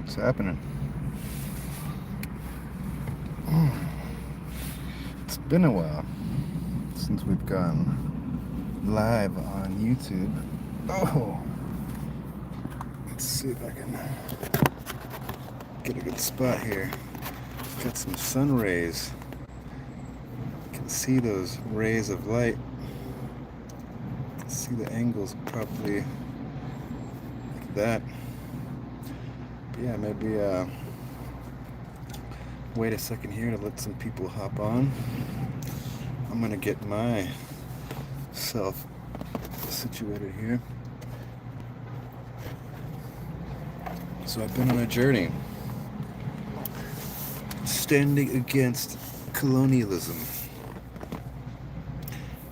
What's happening? It's been a while since we've gone live on YouTube. Oh, let's see if I can get a good spot here. Got some sun rays. You can see those rays of light. You can see the angles probably like that. But yeah, maybe wait a second here to let some people hop on. I'm gonna get myself situated here. So I've been on a journey standing against colonialism,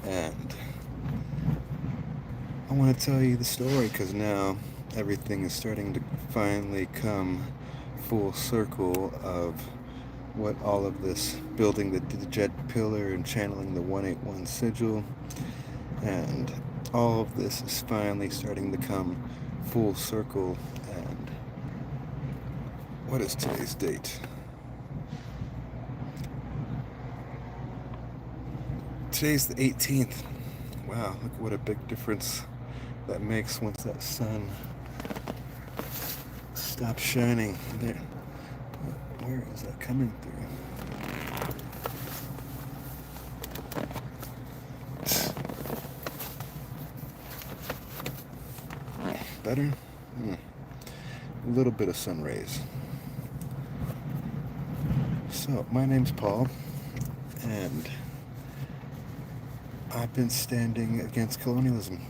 and I want to tell you the story because now everything is starting to finally come full circle of what all of this building the D-jed pillar and channeling the 181 sigil, and all of this is finally starting to come full circle. And what is today's date? Today's the 18th. Wow, look what a big difference that makes once that sun stops shining. There. Where is that coming through? Better? A little bit of sun rays. So, my name's Paul, and I've been standing against colonialism.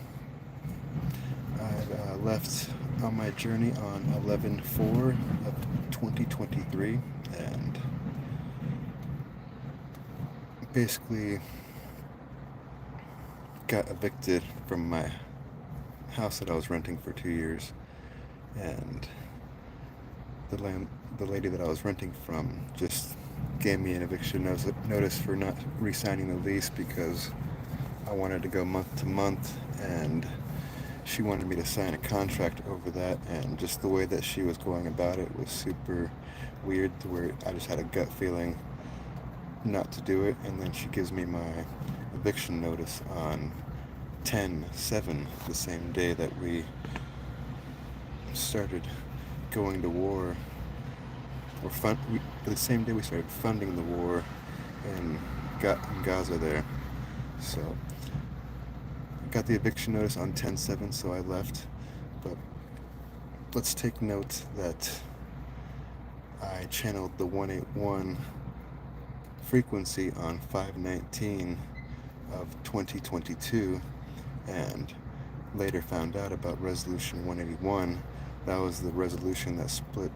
I left on my journey on 11/4 of 2023, and basically got evicted from my house that I was renting for 2 years, and the lady that I was renting from just gave me an eviction notice for not re-signing the lease because I wanted to go month to month, and she wanted me to sign a contract over that, and just the way that she was going about it was super weird, to where I just had a gut feeling not to do it. And then she gives me my eviction notice on 10/7, the same day that we started going to war, or the same day we started funding the war in Gaza there. So got the eviction notice on 10/7, so I left. But let's take note that I channeled the 181 frequency on 5/19 of 2022, and later found out about Resolution 181. That was the resolution that split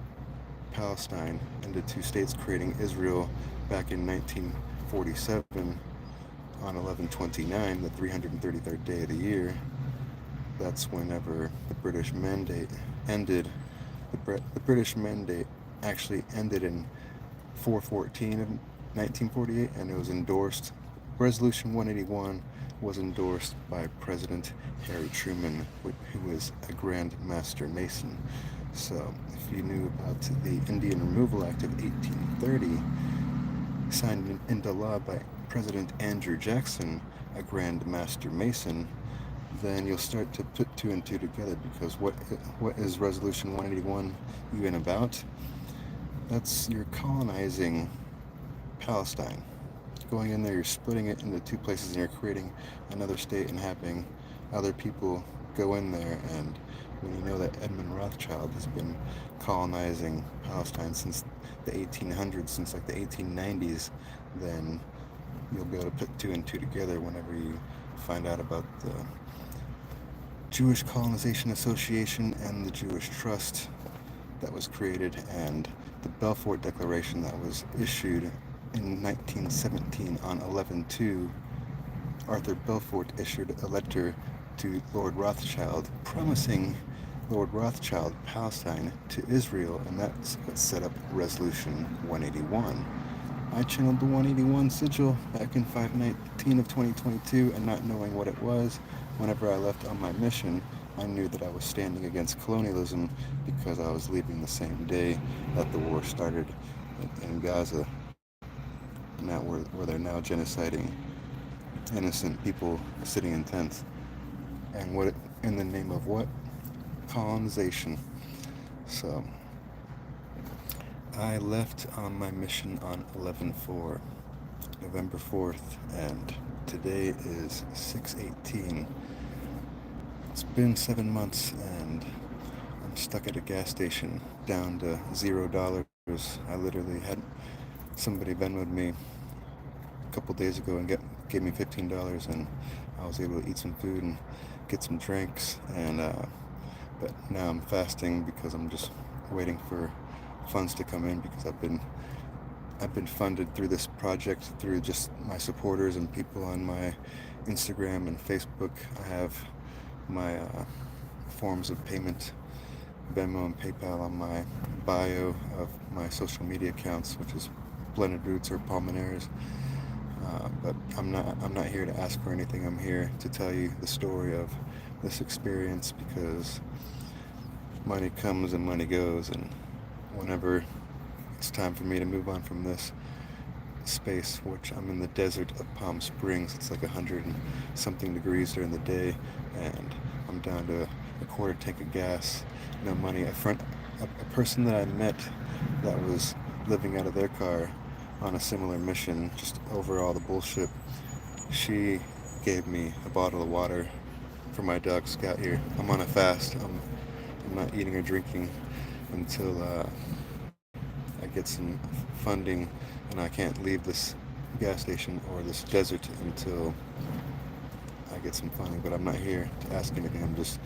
Palestine into two states, creating Israel back in 1947. On 11/29, the 333rd day of the year. That's whenever the British mandate ended. The British mandate actually ended in 4/14 of 1948, and it was endorsed. Resolution 181 was endorsed by President Harry Truman, who was a Grand Master Mason. So if you knew about the Indian Removal Act of 1830, signed into law by President Andrew Jackson, a Grand Master Mason, then you'll start to put two and two together, because what is Resolution 181 even about? That's, you're colonizing Palestine. Going in there, you're splitting it into two places, and you're creating another state and having other people go in there. And when you know that Edmund Rothschild has been colonizing Palestine since the 1800s, since like the 1890s, then you'll be able to put two and two together whenever you find out about the Jewish Colonization Association and the Jewish Trust that was created, and the Balfour Declaration that was issued in 1917 on 11/2. Arthur Balfour issued a letter to Lord Rothschild promising Lord Rothschild Palestine to Israel, and that's what set up Resolution 181. I channeled the 181 sigil back in 5/19 of 2022, and not knowing what it was, whenever I left on my mission, I knew that I was standing against colonialism because I was leaving the same day that the war started in Gaza, now where they're now genociding innocent people sitting in tents. And what in the name of what? Colonization. So I left on my mission on 11/4, November 4th, and today is 6/18. It's been 7 months, and I'm stuck at a gas station down to $0. I literally had somebody Venmoed me a couple days ago and gave me $15, and I was able to eat some food and get some drinks. And but now I'm fasting because I'm just waiting for funds to come in, because I've been funded through this project through just my supporters and people on my Instagram and Facebook. I have my forms of payment, Venmo and PayPal, on my bio of my social media accounts, which is Blended Roots or Palminares. But I'm not here to ask for anything. I'm here to tell you the story of this experience, because money comes and money goes, and whenever it's time for me to move on from this space, which I'm in the desert of Palm Springs, it's like 100 and something degrees during the day, and I'm down to a quarter tank of gas, no money. A person that I met that was living out of their car on a similar mission, just over all the bullshit, she gave me a bottle of water for my dog Scout here. I'm on a fast. I'm not eating or drinking until I get some funding, and I can't leave this gas station or this desert until I get some funding. But I'm not here to ask anything. I'm just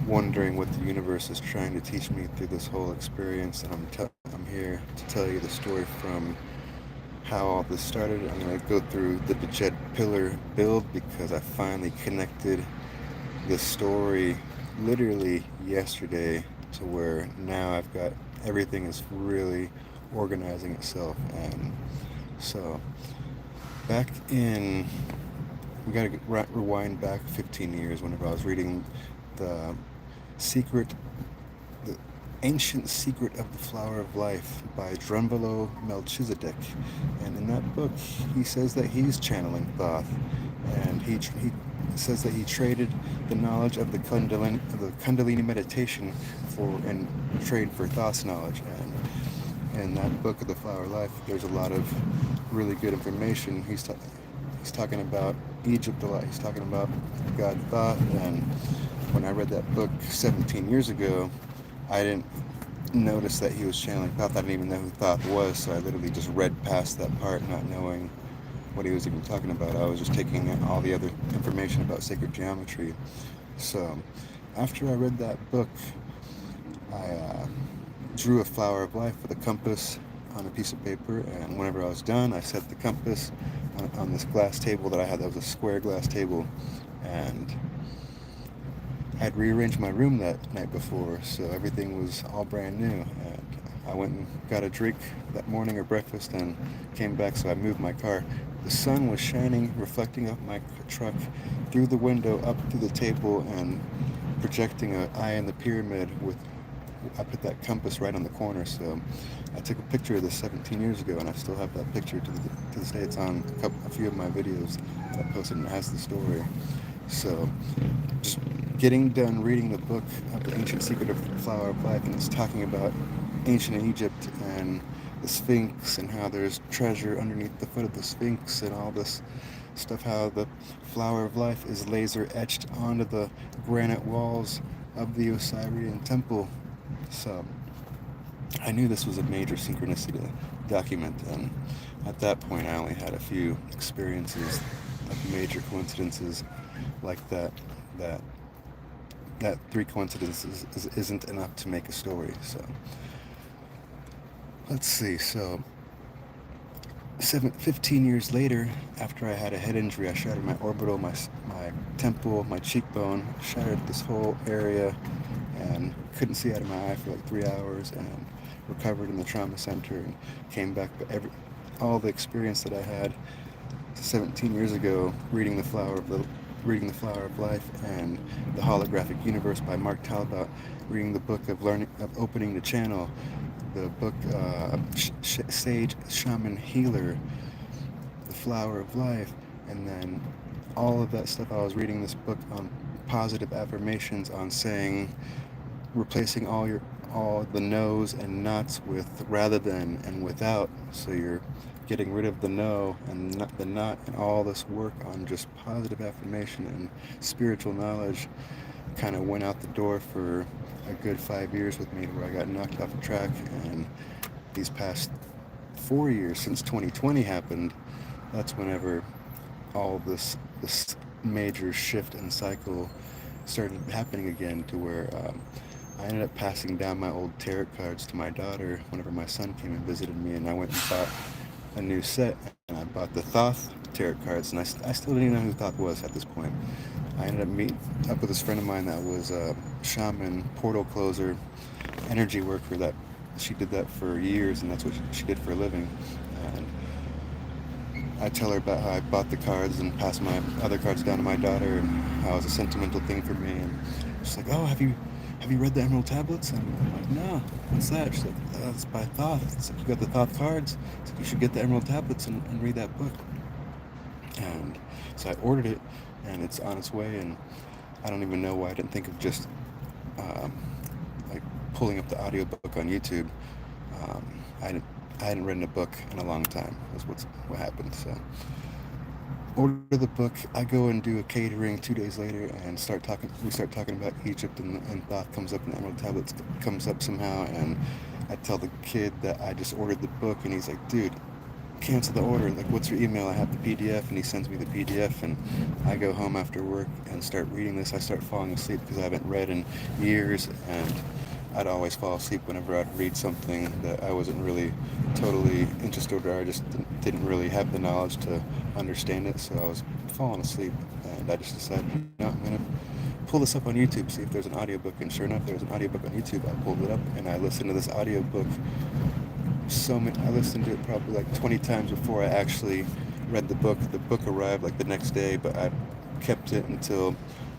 wondering what the universe is trying to teach me through this whole experience, and I'm here to tell you the story from how all this started. I'm going to go through the D-jed pillar build, because I finally connected the story literally yesterday, to where now I've got everything is really organizing itself. And so back in, we got to rewind back 15 years, whenever I was reading the secret the Ancient Secret of the Flower of Life by Drunvalo Melchizedek. And in that book, he says that he's channeling Thoth, and he says that he traded the knowledge of the Kundalini meditation and trade for Thoth's knowledge. And in that book of the Flower of Life, there's a lot of really good information. He's talking about Egypt a lot. He's talking about God Thoth. And when I read that book 17 years ago, I didn't notice that he was channeling Thoth. I didn't even know who Thoth was, so I literally just read past that part, not knowing what he was even talking about. I was just taking in all the other information about sacred geometry. So after I read that book, I drew a flower of life with a compass on a piece of paper, and whenever I was done, I set the compass on this glass table that I had. That was a square glass table, and I had rearranged my room that night before, so everything was all brand new. And I went and got a drink that morning, or breakfast, and came back, so I moved my car. The sun was shining, reflecting off my truck through the window, up to the table, and projecting an eye in the pyramid. I put that compass right on the corner, so I took a picture of this 17 years ago, and I still have that picture to this day. It's on a few of my videos that I posted, and it has the story. So just getting done reading the book of the Ancient Secret of the Flower of Life, and it's talking about ancient Egypt and the Sphinx, and how there's treasure underneath the foot of the Sphinx, and all this stuff, how the Flower of Life is laser etched onto the granite walls of the Osirian temple. So I knew this was a major synchronicity to document, and at that point I only had a few experiences, like major coincidences like that 3 coincidences isn't enough to make a story. So let's see. So 15 years later, after I had a head injury, I shattered my orbital, my temple, my cheekbone, shattered this whole area, and couldn't see out of my eye for like 3 hours, and recovered in the trauma center and came back. But all the experience that I had 17 years ago reading the Flower reading The Flower of Life and The Holographic Universe by Mark Talbot, reading the book of Opening the Channel, the book Sage Shaman Healer, The Flower of Life, and then all of that stuff. I was reading this book on positive affirmations, on saying, replacing all the no's and nots with rather than and without. So you're getting rid of the no and not the not, and all this work on just positive affirmation and spiritual knowledge kind of went out the door for a good 5 years with me, where I got knocked off track. And these past 4 years, since 2020 happened, that's whenever all this major shift and cycle started happening again, to where I ended up passing down my old tarot cards to my daughter whenever my son came and visited me, and I went and bought a new set, and I bought the Thoth tarot cards, and I still didn't even know who Thoth was at this point. I ended up meeting up with this friend of mine that was a shaman, portal closer, energy worker. That she did that for years, and that's what she did for a living. And I tell her about how I bought the cards and passed my other cards down to my daughter, and how it was a sentimental thing for me. And she's like, "Oh, have you read the Emerald Tablets?" And I'm like, "No, what's that?" She's like, "That's by Thoth." It's like, "You got the Thoth cards? It's like, you should get the Emerald Tablets and read that book." And so I ordered it, and it's on its way. And I don't even know why I didn't think of just um, like pulling up the audiobook on YouTube. Um, I hadn't written a book in a long time. That's what happened. So order the book. I go and do a catering 2 days later, and we start talking about Egypt, and Thoth comes up, and the Emerald Tablets comes up somehow. And I tell the kid that I just ordered the book, and he's like, "Dude, cancel the order. Like, what's your email?" I have the PDF, and he sends me the PDF, and I go home after work and start reading this. I start falling asleep because I haven't read in years, and I'd always fall asleep whenever I'd read something that I wasn't really totally interested, or I just didn't really have the knowledge to understand it. So I was falling asleep, and I just decided, no, I'm gonna pull this up on YouTube, see if there's an audiobook. And sure enough, there was an audiobook on YouTube. I pulled it up, and I listened to this audiobook I listened to it probably like 20 times before I actually read the book. The book arrived like the next day, but I kept it until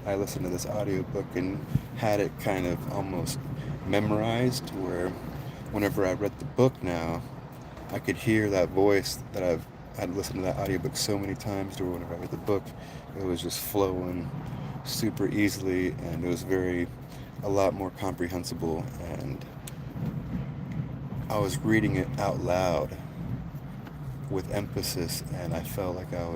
I listened to this audiobook and had it kind of almost memorized, where whenever I read the book now, I could hear that voice that I'd listened to that audiobook so many times, to where whenever I read the book, it was just flowing super easily, and it was a lot more comprehensible. And I was reading it out loud with emphasis, and I felt like there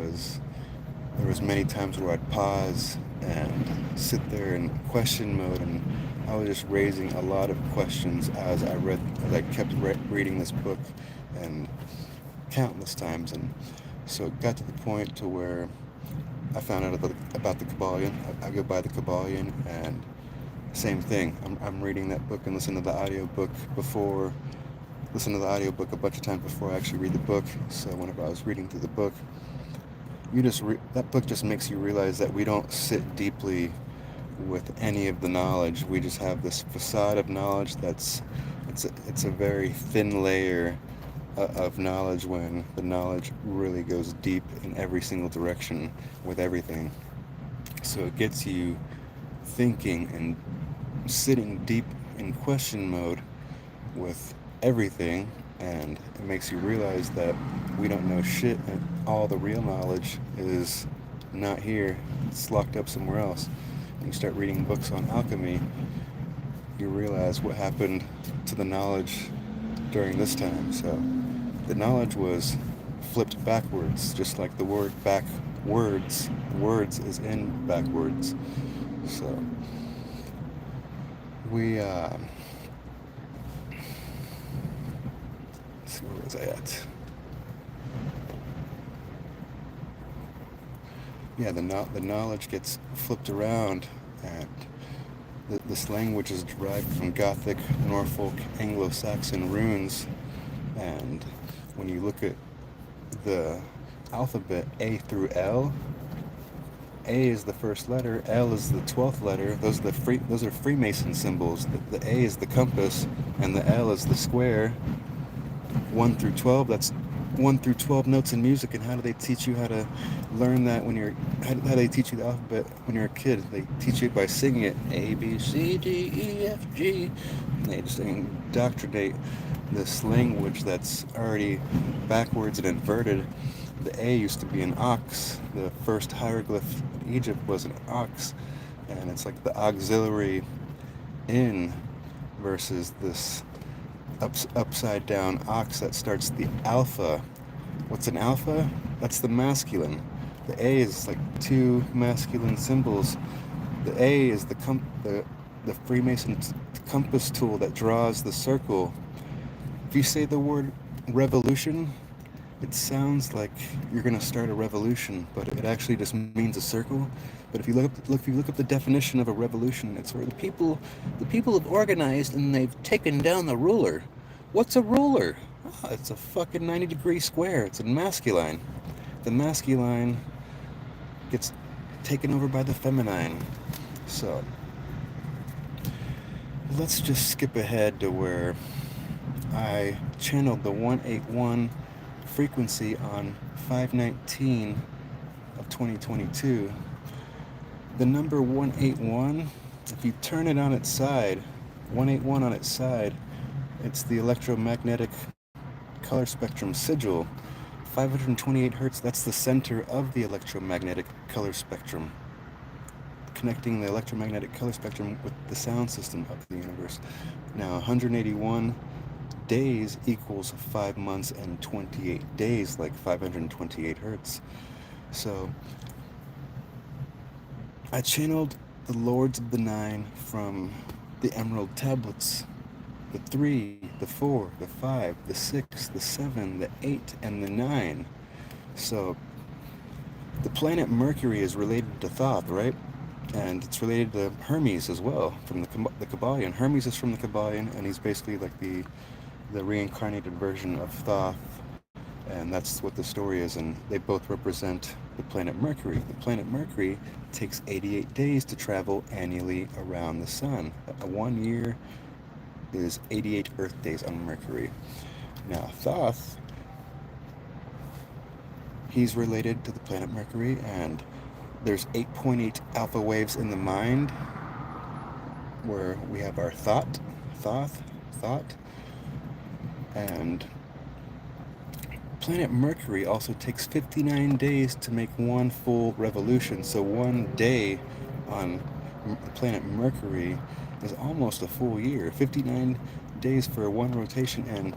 was many times where I'd pause and sit there in question mode, and I was just raising a lot of questions as I kept reading this book, and countless times. And so it got to the point to where I found out about the Kabbalion. I go by the Kabbalion, and same thing. I'm reading that book and listening to the audiobook a bunch of times before I actually read the book. So whenever I was reading through the book, that book just makes you realize that we don't sit deeply with any of the knowledge. We just have this facade of knowledge it's a very thin layer of knowledge, when the knowledge really goes deep in every single direction with everything. So it gets you thinking and sitting deep in question mode with everything, and it makes you realize that we don't know shit, and all the real knowledge is not here. It's locked up somewhere else. And you start reading books on alchemy, you realize what happened to the knowledge during this time. So the knowledge was flipped backwards, just like the word backwards. Words is in backwards. So we let's see, where was I at? Yeah, the knowledge gets flipped around, and this language is derived from Gothic, Norfolk, Anglo-Saxon runes. And when you look at the alphabet, A through L, A is the first letter, L is the 12th letter. Those are Freemason symbols. The A is the compass, and the L is the square. 1 through 12, that's 1 through 12 notes in music, and how do they teach you how to learn that when you're, how do they teach you the alphabet when you're a kid? They teach you by singing it, A, B, C, D, E, F, G. And they just indoctrinate this language that's already backwards and inverted. The A used to be an ox. The first hieroglyph in Egypt was an ox, and it's like the auxiliary in versus this upside down ox that starts the alpha. What's an alpha? That's the masculine. The A is like two masculine symbols. The A is the Freemason compass tool that draws the circle. If you say the word revolution, it sounds like you're going to start a revolution, but it actually just means a circle. But if you look up the definition of a revolution, it's where the people have organized and they've taken down the ruler. What's a ruler? Oh, it's a fucking 90-degree square. It's a masculine. The masculine gets taken over by the feminine. So let's just skip ahead to where I channeled the 181 frequency on 5/19 of 2022. The number 181, if you turn it on its side, 181 on its side, it's the electromagnetic color spectrum sigil. 528 hertz, that's the center of the electromagnetic color spectrum, connecting the electromagnetic color spectrum with the sound system of the universe. Now, 181 days equals 5 months and 28 days, like 528 hertz. So I channeled the Lords of the Nine from the Emerald Tablets, the 3, the 4, the 5, the 6, the 7, the 8, and the 9. So the planet Mercury is related to Thoth, right? And it's related to Hermes as well, from the Kabbalion. Hermes is from the Kabbalion, and he's basically like the reincarnated version of Thoth, and that's what the story is, and they both represent the planet Mercury. The planet Mercury takes 88 days to travel annually around the sun. 1 year is 88 Earth days on Mercury. Now, Thoth, he's related to the planet Mercury, and there's 8.8 alpha waves in the mind, where we have our thought, and planet Mercury also takes 59 days to make one full revolution. So 1 day on planet Mercury is almost a full year. 59 days for one rotation and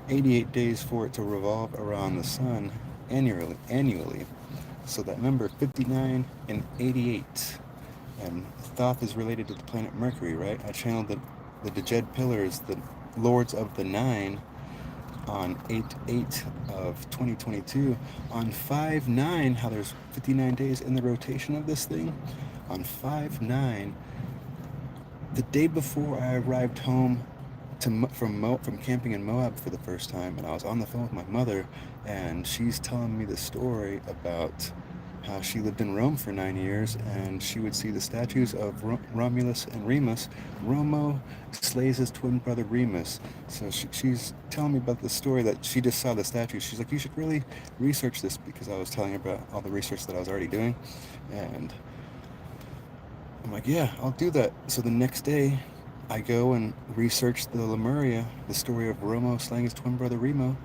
88 days for it to revolve around the sun annually. So that number 59 and 88. And Thoth is related to the planet Mercury, right? I channeled the D-jed pillars, the Lords of the Nine, on 8/8 of 2022. On 5/9, how there's 59 days in the rotation of this thing. On 5/9, the day before I arrived home from camping in Moab for the first time, and I was on the phone with my mother, and she's telling me the story about how she lived in Rome for 9 years, and she would see the statues of Romulus and Remus. Romo slays his twin brother Remus. So she's telling me about the story that she just saw the statues. She's like, you should really research this, because I was telling her about all the research that I was already doing. And I'm like, yeah, I'll do that. So the next day, I go and research the Lemuria, the story of Romo slaying his twin brother Remo.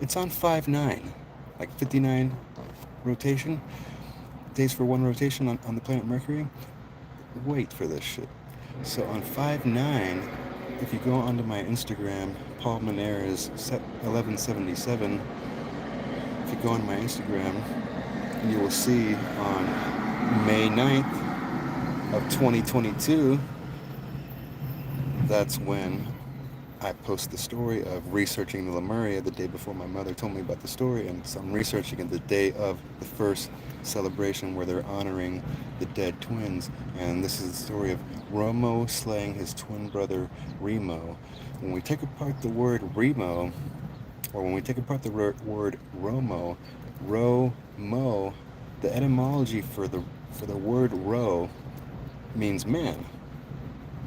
It's on 5/9, like 59 rotation, days for one rotation on the planet Mercury. Wait for this shit. So on 5/9, if you go onto my Instagram, Paul Manera's 1177, if you go on my Instagram, you will see on May 9th of 2022, that's when I post the story of researching the Lemuria the day before my mother told me about the story, and so I'm researching it the day of the first celebration where they're honoring the dead twins. And this is the story of Romo slaying his twin brother Remo. When we take apart the word Remo, or when we take apart the word Romo, Ro-mo, the etymology for the word ro means man.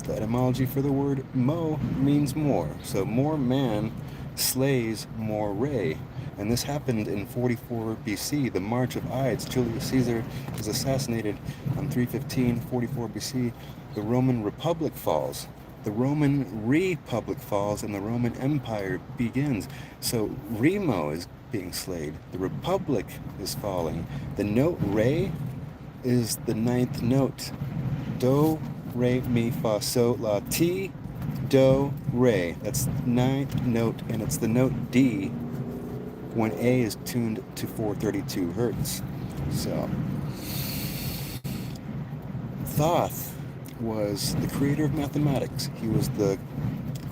The etymology for the word mo means more. So more man slays more Re. And this happened in 44 BC, the March of Ides. Julius Caesar is assassinated on 315, 44 BC. The Roman Republic falls. The Roman Republic falls and the Roman Empire begins. So Remo is being slayed. The Republic is falling. The note Re is the ninth note. Do, Re, Mi, Fa, So, La, Ti, Do, Re. That's ninth note, and it's the note D when A is tuned to 432 hertz. So, Thoth was the creator of mathematics. He was the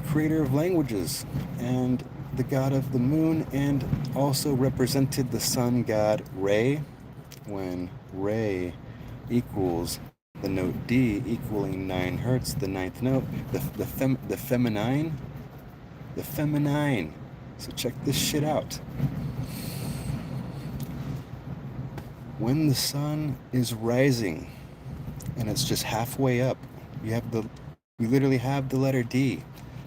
creator of languages and the god of the moon, and also represented the sun god Re, when Re equals the note D equaling 9 hertz, the ninth note, the feminine. So check this shit out. When the sun is rising and it's just halfway up, we literally have the letter D.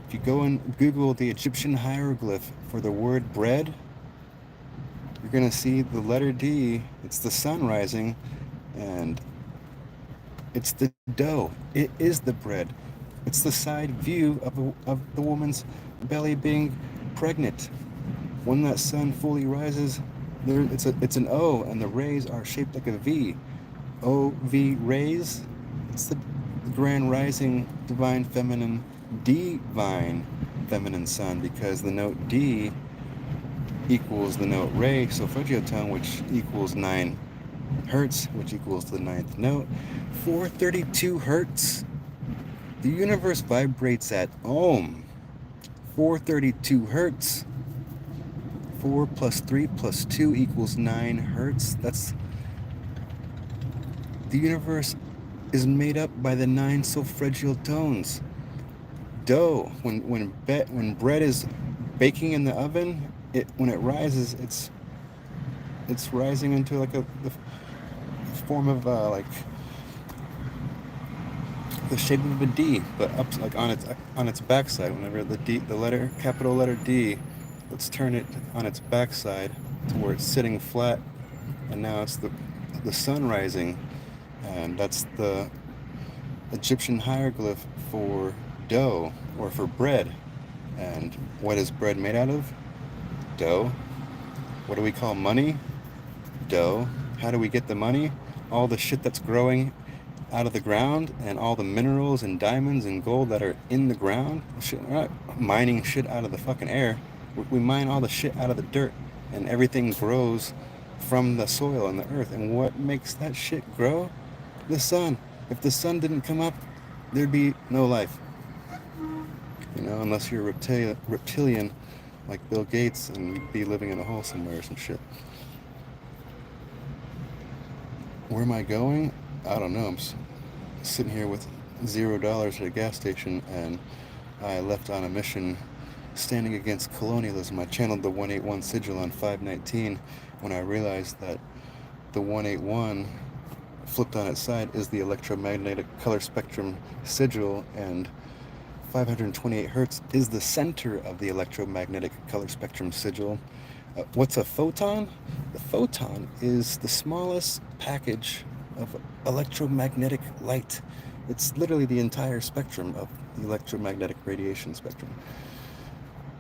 If you go and Google the Egyptian hieroglyph for the word bread, you're gonna see the letter D. It's the sun rising, and it's the dough. It is the bread. It's the side view of the woman's belly being pregnant. When that sun fully rises, it's an O, and the rays are shaped like a V. O-V rays. It's the grand rising divine feminine sun, because the note D equals the note Re, solfeggio tone, which equals 9 hertz, which equals the ninth note. 432 hertz. The universe vibrates at Ohm. 432 hertz. 4 plus 3 plus 2 equals 9 hertz. The universe is made up by the 9 solfeggio tones. Dough, when bread is baking in the oven, when it rises, it's rising into like the form of like the shape of a D, but up like on its backside. Whenever the capital letter D, let's turn it on its backside to where it's sitting flat, and now it's the sun rising, and that's the Egyptian hieroglyph for dough, or for bread. And what is bread made out of? Dough. What do we call money? Dough. How do we get the money? All the shit that's growing out of the ground, and all the minerals and diamonds and gold that are in the ground. We're not mining shit out of the fucking air. We mine all the shit out of the dirt, and everything grows from the soil and the earth. And what makes that shit grow? The sun. If the sun didn't come up, there'd be no life. Unless you're a reptilian like Bill Gates, and you'd be living in a hole somewhere or some shit. Where am I going? I don't know. I'm sitting here with $0 at a gas station, and I left on a mission standing against colonialism. I channeled the 181 sigil on 519 when I realized that the 181 flipped on its side is the electromagnetic color spectrum sigil, and 528 hertz is the center of the electromagnetic color spectrum sigil. What's a photon? The photon is the smallest package of electromagnetic light. It's literally the entire spectrum of the electromagnetic radiation spectrum.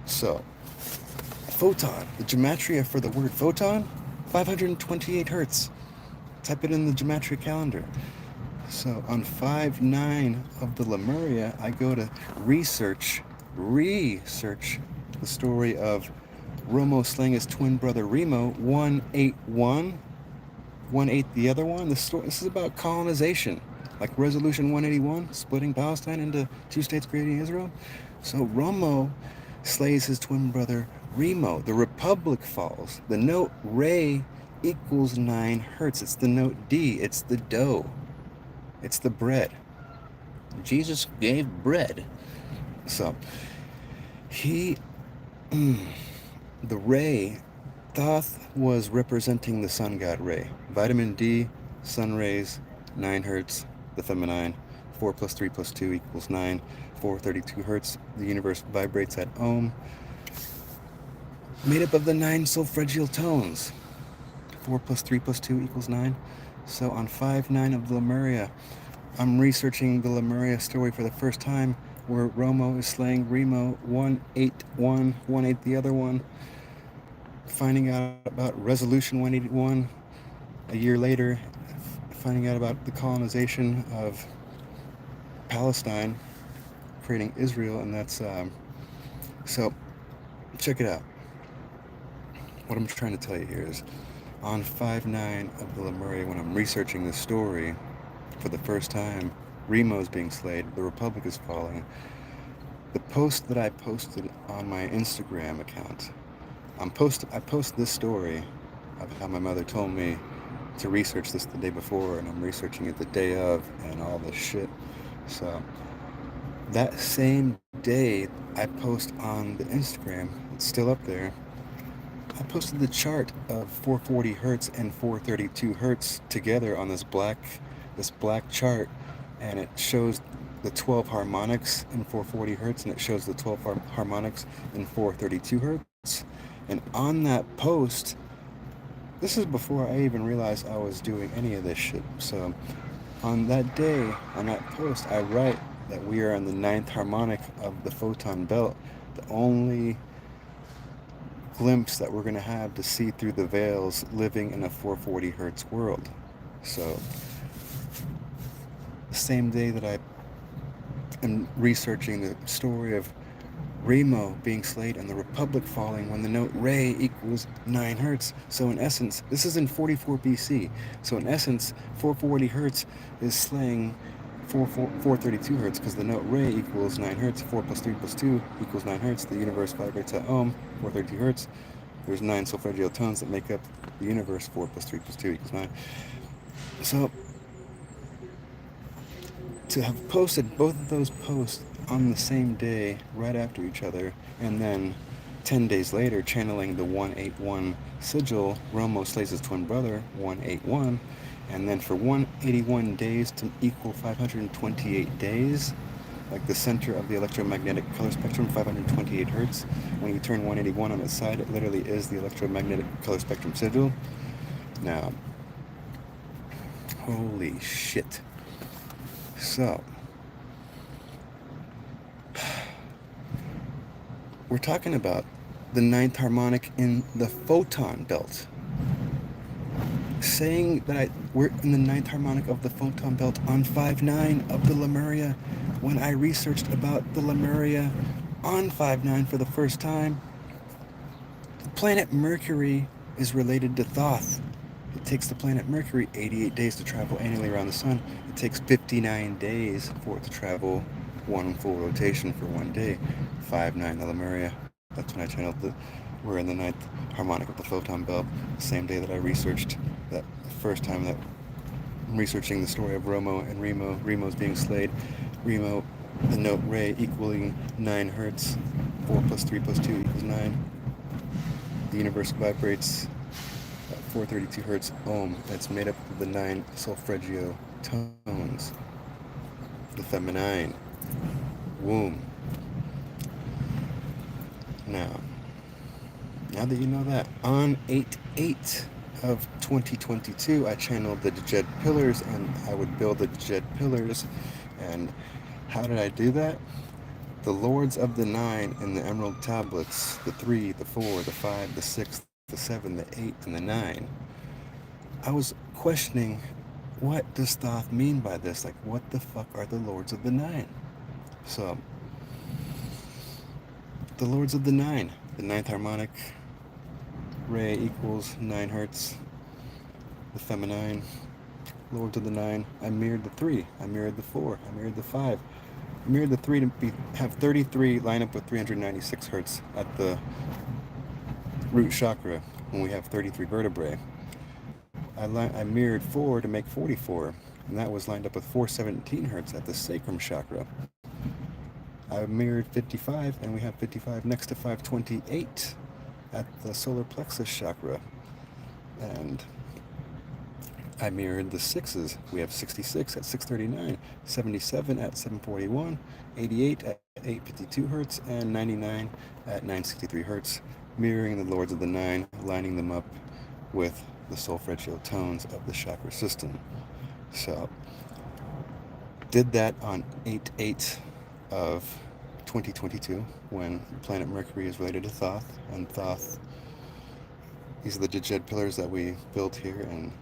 So, photon, the gematria for the word photon, 528 hertz. Type it in the gematria calendar. So on 5/9 of the Lemuria, I go to research the story of Romo slaying his twin brother Remo, 181, 1/8 the other one. This is about colonization, like Resolution 181, splitting Palestine into 2 states creating Israel. So Romo slays his twin brother Remo. The Republic falls. The note Re equals 9 hertz. It's the note D. It's the dough. It's the bread. Jesus gave bread. So, the Re, Thoth was representing the sun god Re. Vitamin D, sun rays, 9 hertz, the feminine. 4 plus 3 plus 2 equals 9. 432 hertz. The universe vibrates at Ohm. made up of the 9 solfeggial tones. 4 plus 3 plus 2 equals 9. So on 5-9 of the Lemuria, I'm researching the Lemuria story for the first time, where Romo is slaying Remo 181, 1-8 the other one, finding out about Resolution 181 a year later, finding out about the colonization of Palestine, creating Israel, and that's so check it out. What I'm trying to tell you here is on 5-9 of the Lemuria, when I'm researching this story for the first time, Remo's being slayed, the Republic is falling. The post that I posted on my Instagram account, I post this story of how my mother told me to research this the day before, and I'm researching it the day of, and all this shit. So that same day I post on the Instagram, it's still up there, I posted the chart of 440 hertz and 432 hertz together on this black chart, and it shows the 12 harmonics in 440 hertz, and it shows the 12 harmonics in 432 hertz. And on that post, this is before I even realized I was doing any of this shit. So on that day, on that post, I write that we are on the 9th harmonic of the photon belt, the only glimpse that we're going to have to see through the veils living in a 440 hertz world. So the same day that I am researching the story of Remo being slayed and the Republic falling when the note Re equals 9 hertz. So in essence, this is in 44 BC. So in essence, 440 hertz is slaying 432 hertz, because the note Re equals 9 hertz. 4 plus 3 plus 2 equals 9 hertz. The universe vibrates at ohm, 432 hertz. There's 9 solfeggial tones that make up the universe. 4 plus 3 plus 2 equals 9. So to have posted both of those posts on the same day, right after each other, and then 10 days later, channeling the 181 sigil, Romo slays his twin brother, 181, and then for 181 days to equal 528 days, like the center of the electromagnetic color spectrum, 528 hertz. When you turn 181 on its side, it literally is the electromagnetic color spectrum sigil. Now, holy shit. So, we're talking about the 9th harmonic in the photon belt. Saying that we're in the 9th harmonic of the photon belt on 5-9 of the Lemuria, when I researched about the Lemuria on 5-9 for the first time. The planet Mercury is related to Thoth. It takes the planet Mercury 88 days to travel annually around the sun. It takes 59 days for it to travel one full rotation for one day. 5-9 the Lemuria. That's when I channeled we're in the 9th harmonic of the photon belt. The same day that I researched that first time that I'm researching the story of Romo and Remo. Remo's being slayed. Remo, the note Re equaling 9 hertz. 4 plus 3 plus 2 equals 9. The universe vibrates at 432 hertz ohm. It's made up of the 9 solfeggio tones. The feminine womb. Now that you know that, on 8/8 of 2022, I channeled the D-jed pillars, and I would build the D-jed pillars. And how did I do that? The lords of the 9 in the emerald tablets, the 3, the 4, the 5, the 6, the 7, the 8, and the 9. I was questioning, what does Thoth mean by this? Like, what the fuck are the lords of the 9? So, the lords of the 9, the 9th harmonic, Re equals 9 hertz, the feminine, lords of the 9. I mirrored the 3, I mirrored the 4, I mirrored the 5. I mirrored the 3 to have 33 line up with 396 hertz at the root chakra when we have 33 vertebrae. I mirrored 4 to make 44, and that was lined up with 417 hertz at the sacrum chakra. I mirrored 55, and we have 55 next to 528 at the solar plexus chakra. And I mirrored the 6s. We have 66 at 639, 77 at 741, 88 at 852 hertz, and 99 at 963 hertz. mirroring the Lords of the Nine, lining them up with the solfeggio tones of the chakra system. So, did that on 8/8 of 2022 when planet Mercury is related to Thoth, and Thoth, these are the D-jed pillars that we built here in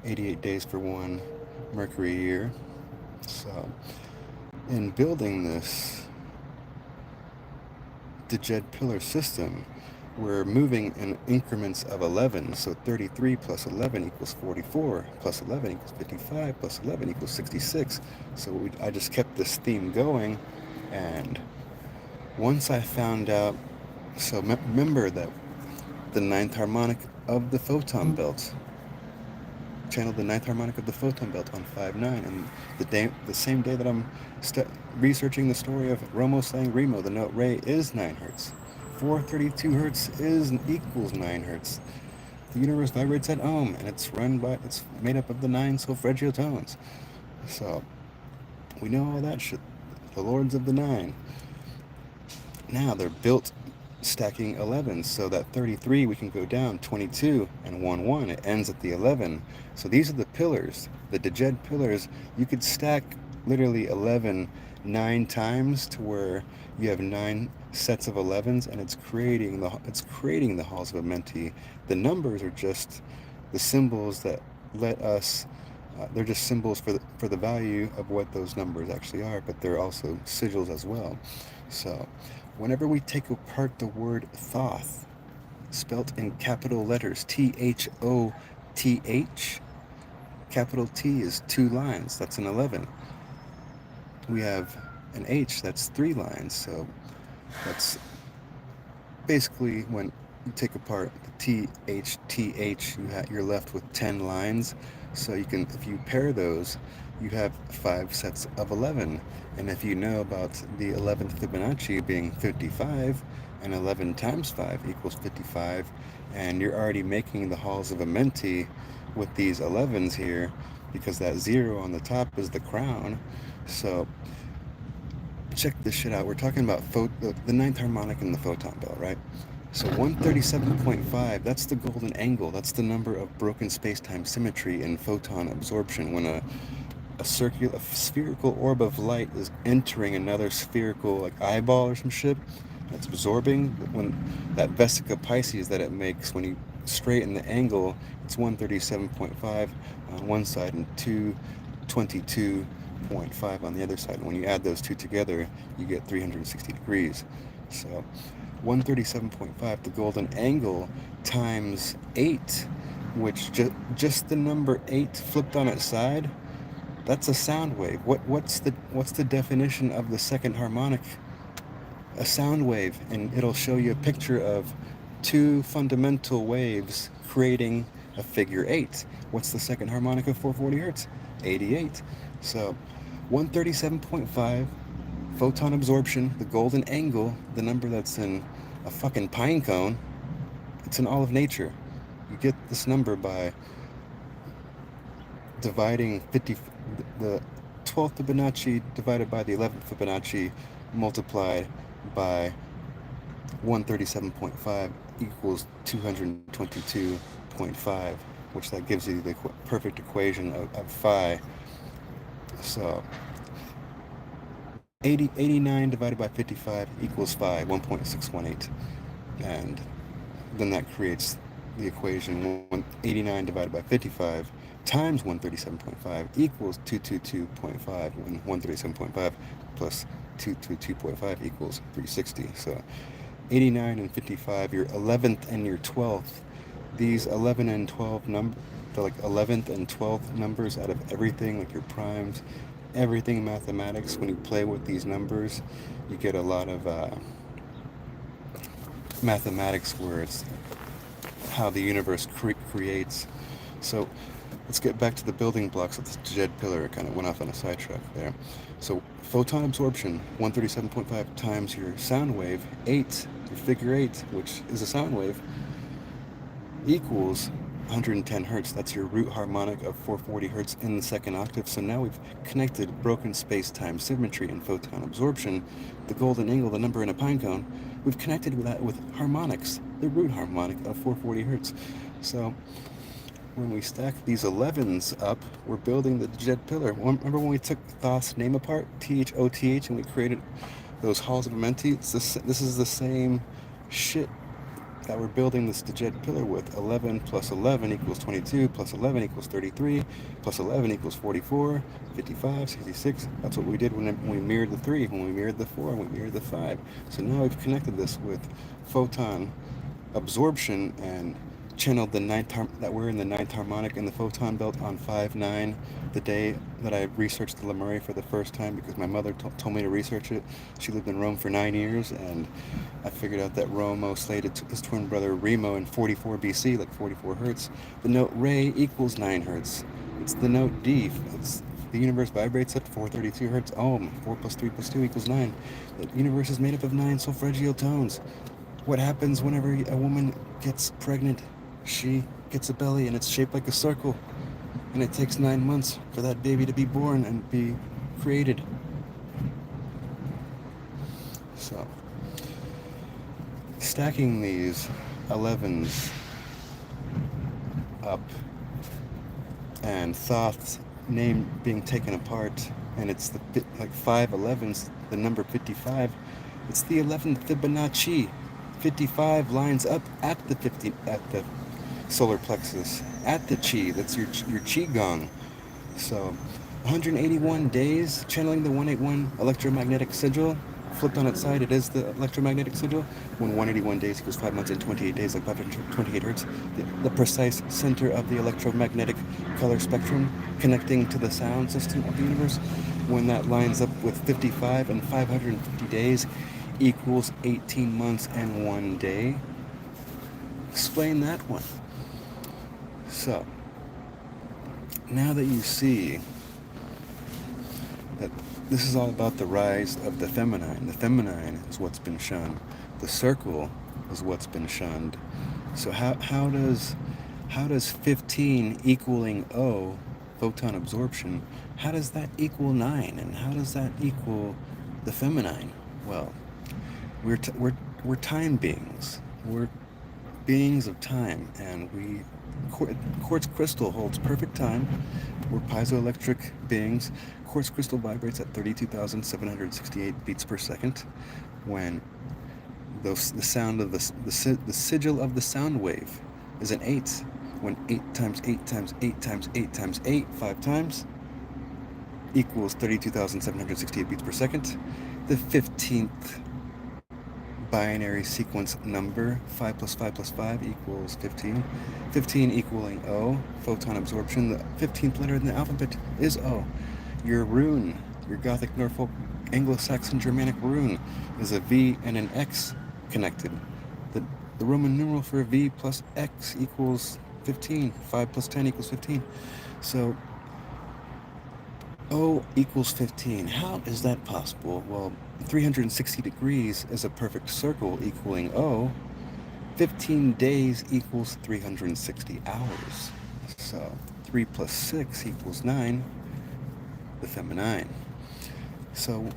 88 days for one Mercury year. So, in building this D-jed pillar system, we're moving in increments of 11. So 33 plus 11 equals 44, plus 11 equals 55, plus 11 equals 66. So I just kept this theme going, and once I found out, so remember that the ninth harmonic of the photon belt, channeled the ninth harmonic of the photon belt on 5/9, and the same day that I'm researching the story of Romo saying Remo, the note Re is 9 hertz. 432 hertz equals 9 hertz. The universe vibrates at Ohm, and it's made up of the 9 solfeggio tones. So we know all that shit. The Lords of the Nine. Now they're built stacking 11s, so that 33 we can go down 22 and 1/1. It ends at the 11. So these are the pillars, the D-jed pillars. You could stack literally 11 9 times to where you have 9 sets of 11s, and it's creating the halls of Amenti. The numbers are just the symbols that let us. They're just symbols for the value of what those numbers actually are, but they're also sigils as well. So, whenever we take apart the word Thoth, spelt in capital letters THOTH, capital T is 2 lines. That's an 11. We have an H, that's 3 lines. So that's basically when you take apart the TH, you're left with 10 lines. So you can, if you pair those, you have 5 sets of 11. And if you know about the 11th Fibonacci being 55, and 11 times 5 equals 55, and you're already making the halls of Amenti with these 11s here, because that 0 on the top is the crown. So check this shit out. We're talking about the ninth harmonic in the photon belt, right? So 137.5, that's the golden angle. That's the number of broken space-time symmetry in photon absorption. When a spherical orb of light is entering another spherical, like eyeball or some shit, that's absorbing, when that vesica Pisces that it makes, when you straighten the angle, it's 137.5 on one side and 222.5 on the other side. And when you add those two together, you get 360 degrees. So 137.5, the golden angle, times 8, which just the number 8 flipped on its side, that's a sound wave. What's the definition of the second harmonic? A sound wave, and it'll show you a picture of 2 fundamental waves creating a figure 8. What's the second harmonic of 440 hertz? 88. So 137.5, photon absorption, the golden angle, the number that's in a fucking pine cone, it's in all of nature. You get this number by dividing the 12th Fibonacci divided by the 11th Fibonacci multiplied by 137.5 equals 222.5, which that gives you the perfect equation of phi. So 89 divided by 55 equals phi, 1.618. And then that creates the equation 89 divided by 55 times 137.5 equals 222.5, when 137.5 plus 222.5 equals 360. So 89 and 55, your 11th and your 12th, these 11 and 12 numbers, the like 11th and 12th numbers out of everything, like your primes, everything in mathematics, when you play with these numbers, you get a lot of mathematics where it's how the universe creates. So let's get back to the building blocks of the D-jed pillar. I kind of went off on a sidetrack there. So photon absorption, 137.5 times your sound wave, 8, your figure 8, which is a sound wave, equals 110 hertz. That's your root harmonic of 440 hertz in the second octave. So now we've connected broken space-time symmetry and photon absorption, the golden angle, the number in a pine cone. We've connected with that with harmonics, the root harmonic of 440 hertz. So when we stack these 11s up, we're building the D-jed pillar. Remember when we took Thoth's name apart, Thoth, and we created those halls of Amenti? This is the same shit that we're building this D-jed pillar with. 11 plus 11 equals 22, plus 11 equals 33, plus 11 equals 44, 55, 66. That's what we did when we mirrored the 3, when we mirrored the 4, when we mirrored the 5. So now we've connected this with photon absorption and channeled the that we're in the ninth harmonic in the photon belt on 5-9, the day that I researched the Lemurian for the first time because my mother told me to research it. She lived in Rome for 9 years, and I figured out that Romo slated his twin brother Remo in 44 BC, like 44 hertz. The note re equals 9 hertz. It's the note D. The universe vibrates at 432 hertz ohm. 4 plus 3 plus 2 equals 9. The universe is made up of 9 solfeggio tones. What happens whenever a woman gets pregnant? She gets a belly and it's shaped like a circle, and it takes 9 months for that baby to be born and be created. So, stacking these 11s up and Thoth's name being taken apart, and it's the like 5 11s, the number 55. It's the 11th Fibonacci. 55 lines up at the solar plexus, at the chi. That's your qi gong. So 181 days channeling the 181 electromagnetic sigil. Flipped on its side, it is the electromagnetic sigil. When 181 days equals 5 months and 28 days, like 528 hertz, the precise center of the electromagnetic color spectrum connecting to the sound system of the universe. When that lines up with 55 and 550 days equals 18 months and 1 day. Explain that one. So, now that you see that this is all about the rise of the feminine is what's been shunned. The circle is what's been shunned. So how does 15 equaling O, photon absorption, how does that equal 9, and how does that equal the feminine? Well, we're time beings. We're beings of time, and quartz crystal holds perfect time. We're piezoelectric beings. Quartz crystal vibrates at 32,768 beats per second. When the sound of the sigil of the sound wave is an 8. When 8 times 8 times 8 times 8 times 8 5 times equals 32,768 beats per second. The 15th binary sequence number, 5 plus 5 plus 5 equals 15. 15 equaling O, photon absorption. The 15th letter in the alphabet is O. Your rune, your Gothic, Norfolk, Anglo-Saxon, Germanic rune is a V and an X connected. The Roman numeral for V plus X equals 15. 5 plus 10 equals 15. So O equals 15. How is that possible? Well, 360 degrees is a perfect circle equaling O. 15 days equals 360 hours. So 3 plus 6 equals 9, the feminine. So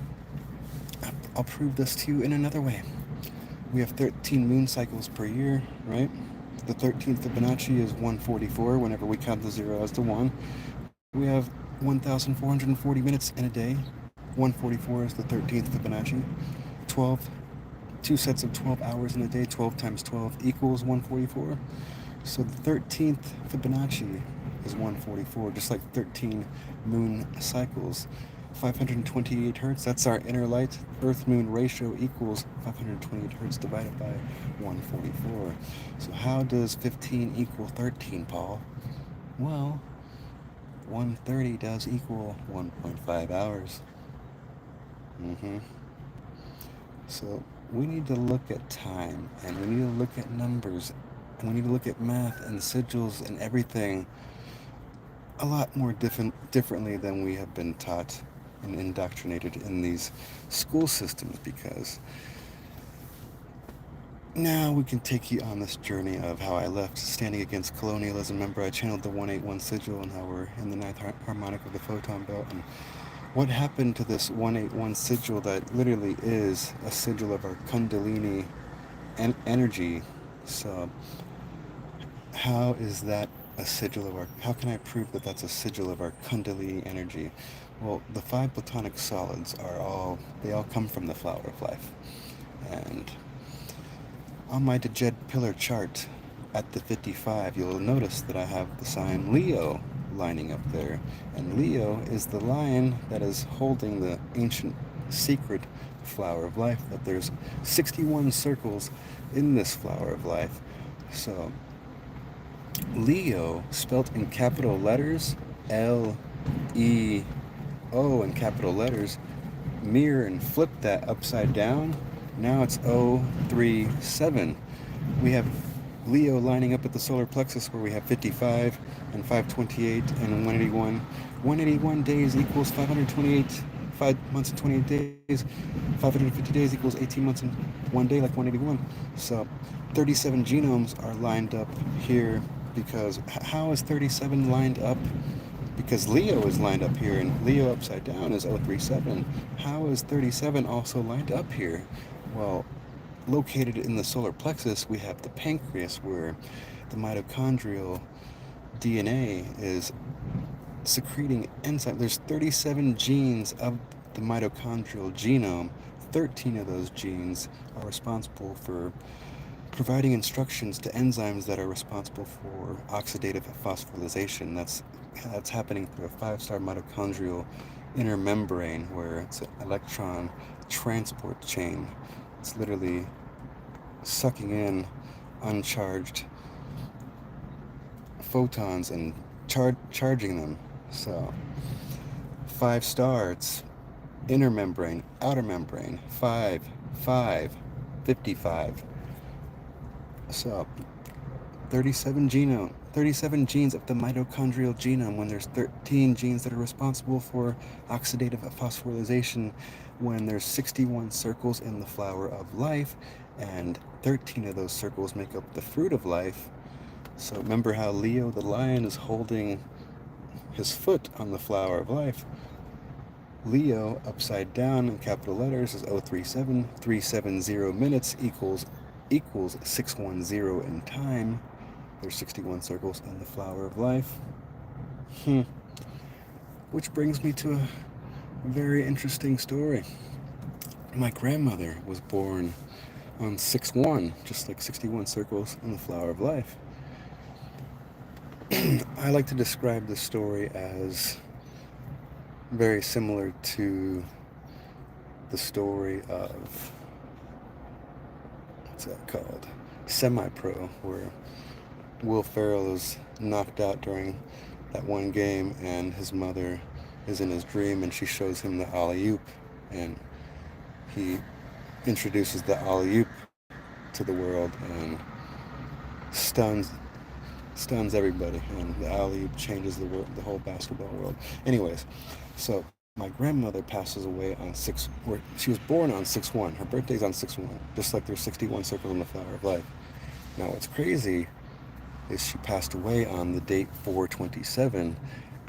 I'll prove this to you in another way. We have 13 moon cycles per year, right? The 13th Fibonacci is 144 whenever we count the 0 as the 1. We have 1,440 minutes in a day. 144 is the 13th Fibonacci. 2 sets of 12 hours in a day. 12 times 12 equals 144. So the 13th Fibonacci is 144, just like 13 moon cycles. 528 hertz, that's our inner light. Earth-moon ratio equals 528 hertz divided by 144. So how does 15 equal 13, Paul? Well, 130 does equal 1.5 hours. So we need to look at time, and we need to look at numbers, and we need to look at math and sigils and everything a lot more differently than we have been taught and indoctrinated in these school systems, because Now we can take you on this journey of how I left standing against colonialism. Remember, I channeled the 181 sigil and how we're in the ninth harmonic of the photon belt. And what happened to this 181 sigil that literally is a sigil of our Kundalini energy? So, how is that a sigil of our, how can I prove that that's a sigil of our Kundalini energy? Well, the five platonic solids are all, they all come from the flower of life. And on my D-jed pillar chart at the 55, you'll notice that I have the sign Leo lining up there. And Leo is the lion that is holding the ancient secret flower of life, that there's 61 circles in this flower of life. So Leo, spelt in capital letters, L-E-O in capital letters, mirror and flip that upside down. Now it's 037. We have Leo lining up at the solar plexus where we have 55 and 528 and 181. 181 days equals 528, 5 months and 28 days. 550 days equals 18 months and 1 day, like 181. So 37 genomes are lined up here because how is 37 lined up? Because Leo is lined up here, and Leo upside down is 037. How is 37 also lined up here? Well, located in the solar plexus, we have the pancreas, where the mitochondrial DNA is secreting enzyme. There's 37 genes of the mitochondrial genome. 13 of those genes are responsible for providing instructions to enzymes that are responsible for oxidative phosphorylation. That's happening through a 5-star mitochondrial inner membrane, where it's an electron transport chain. It's literally sucking in uncharged photons and charging them. So 5-star, it's inner membrane, outer membrane, 5, 5, 55. So 37 genes of the mitochondrial genome, when there's 13 genes that are responsible for oxidative phosphorylation, when there's 61 circles in the flower of life, and 13 of those circles make up the fruit of life. So remember how Leo the lion is holding his foot on the flower of life. Leo upside down in capital letters is 037. 370 minutes equals 610 in time. There's 61 circles in the flower of life. Which brings me to a very interesting story. My grandmother was born on 6-1, just like 61 circles in the flower of life. I like to describe this story as very similar to the story of, what's that called? Semi-Pro, where Will Ferrell is knocked out during that one game, and his mother is in his dream, and she shows him the alley-oop, and he introduces the alley-oop to the world and stuns everybody, and the alley-oop changes the whole basketball world. Anyways, so my grandmother passes away on she was born on 6-1. Her birthday's on 6-1, just like there's 61 circles in the flower of life. Now what's crazy is she passed away on the date 4/27,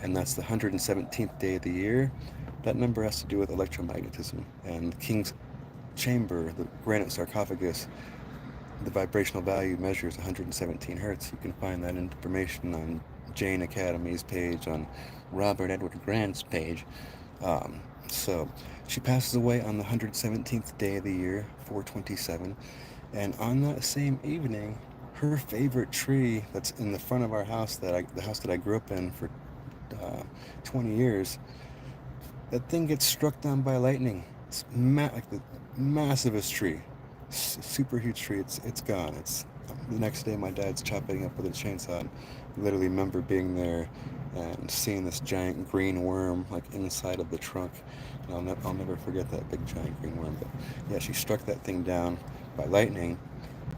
and that's the 117th day of the year. That number has to do with electromagnetism, and King's Chamber, the granite sarcophagus, the vibrational value measures 117 hertz. You can find that information on Jane Academy's page, on Robert Edward Grant's page. So she passes away on the 117th day of the year, 4/27, and on that same evening, her favorite tree that's in the front of our house, the house that I grew up in for 20 years, that thing gets struck down by lightning. It's like the massivest tree, super huge tree. It's gone. It's the next day my dad's chopping up with a chainsaw. And I literally remember being there and seeing this giant green worm like inside of the trunk. And I'll never forget that big giant green worm. But yeah, she struck that thing down by lightning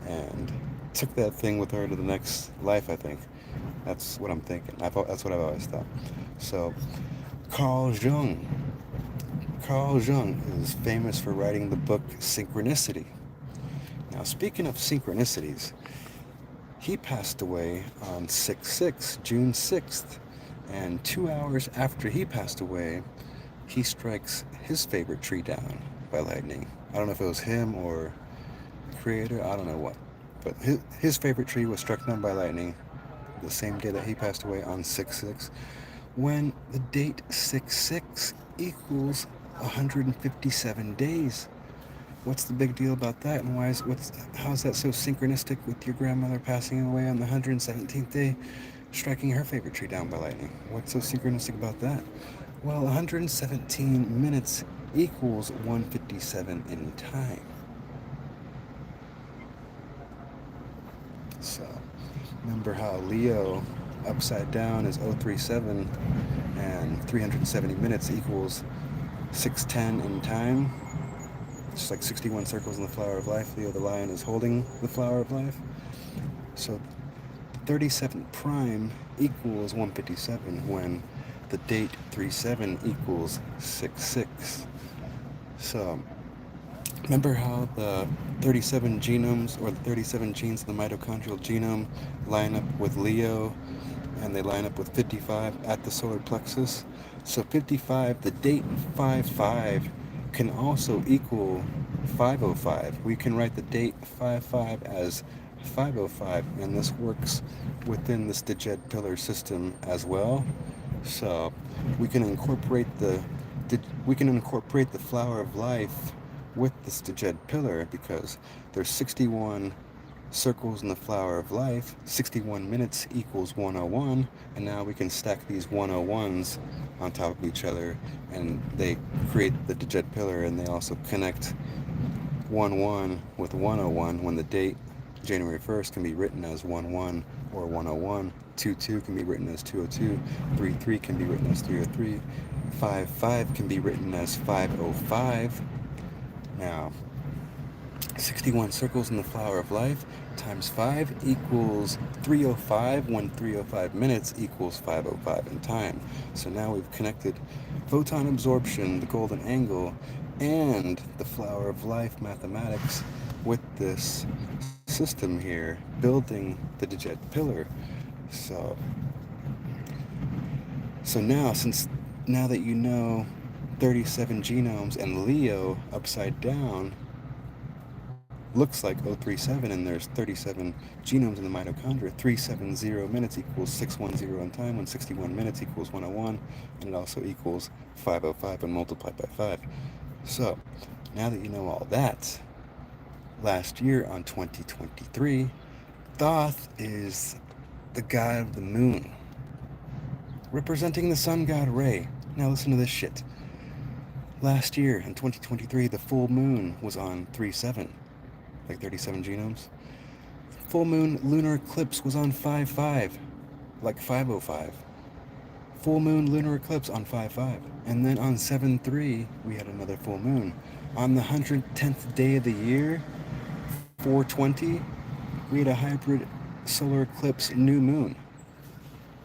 and took that thing with her to the next life, I think. That's what I'm thinking. That's what I've always thought. So Carl Jung is famous for writing the book Synchronicity. Now, Now, speaking of synchronicities, he passed away on 6/6, June 6th, and 2 hours after he passed away, he strikes his favorite tree down by lightning. I don't know if it was him or creator, I don't know what, but his favorite tree was struck down by lightning the same day that he passed away on 6/6, when the date 6/6 equals 157 days. What's the big deal about that, and how's that so synchronistic with your grandmother passing away on the 117th day, striking her favorite tree down by lightning? What's so synchronistic about that? Well, 117 minutes equals 157 in time. So, remember how Leo upside down is 037, and 370 minutes equals 610 in time? Just like 61 circles in the flower of life, Leo the lion is holding the flower of life. So 37 prime equals 157 when the date 37 equals 6/6. So remember how the 37 genomes, or the 37 genes in the mitochondrial genome, line up with Leo, and they line up with 55 at the solar plexus? So 55, the date 55, can also equal 505. We can write the date 55 as 505, and this works within this D-jed pillar system as well. So we can incorporate the flower of life with this D-jed pillar, because there's 61 circles in the flower of life, 61 minutes equals 101, and now we can stack these 101s on top of each other, and they create the D-jed pillar, and they also connect 11 with 101 when the date January 1st can be written as 11 or 101, 22 can be written as 202, 33 can be written as 303, 55 can be written as 505. Now, 61 circles in the flower of life times 5 equals 305, when 305 minutes equals 505 in time. So now we've connected photon absorption, the golden angle, and the flower of life mathematics with this system here, building the D-jed pillar. So now that you know 37 genomes and Leo upside down looks like 037, and there's 37 genomes in the mitochondria, 370 minutes equals 610 in time, when 61 minutes equals 101, and it also equals 505 when multiplied by 5. So now that you know all that, last year on 2023, Thoth is the god of the moon, representing the sun god Re. Now listen to this shit. Last year in 2023, the full moon was on 3/7, like 37 genomes. Full moon lunar eclipse was on 5/5, like 505. Full moon lunar eclipse on 5/5. And then on 7/3, we had another full moon. On the 110th day of the year, 420, we had a hybrid solar eclipse new moon.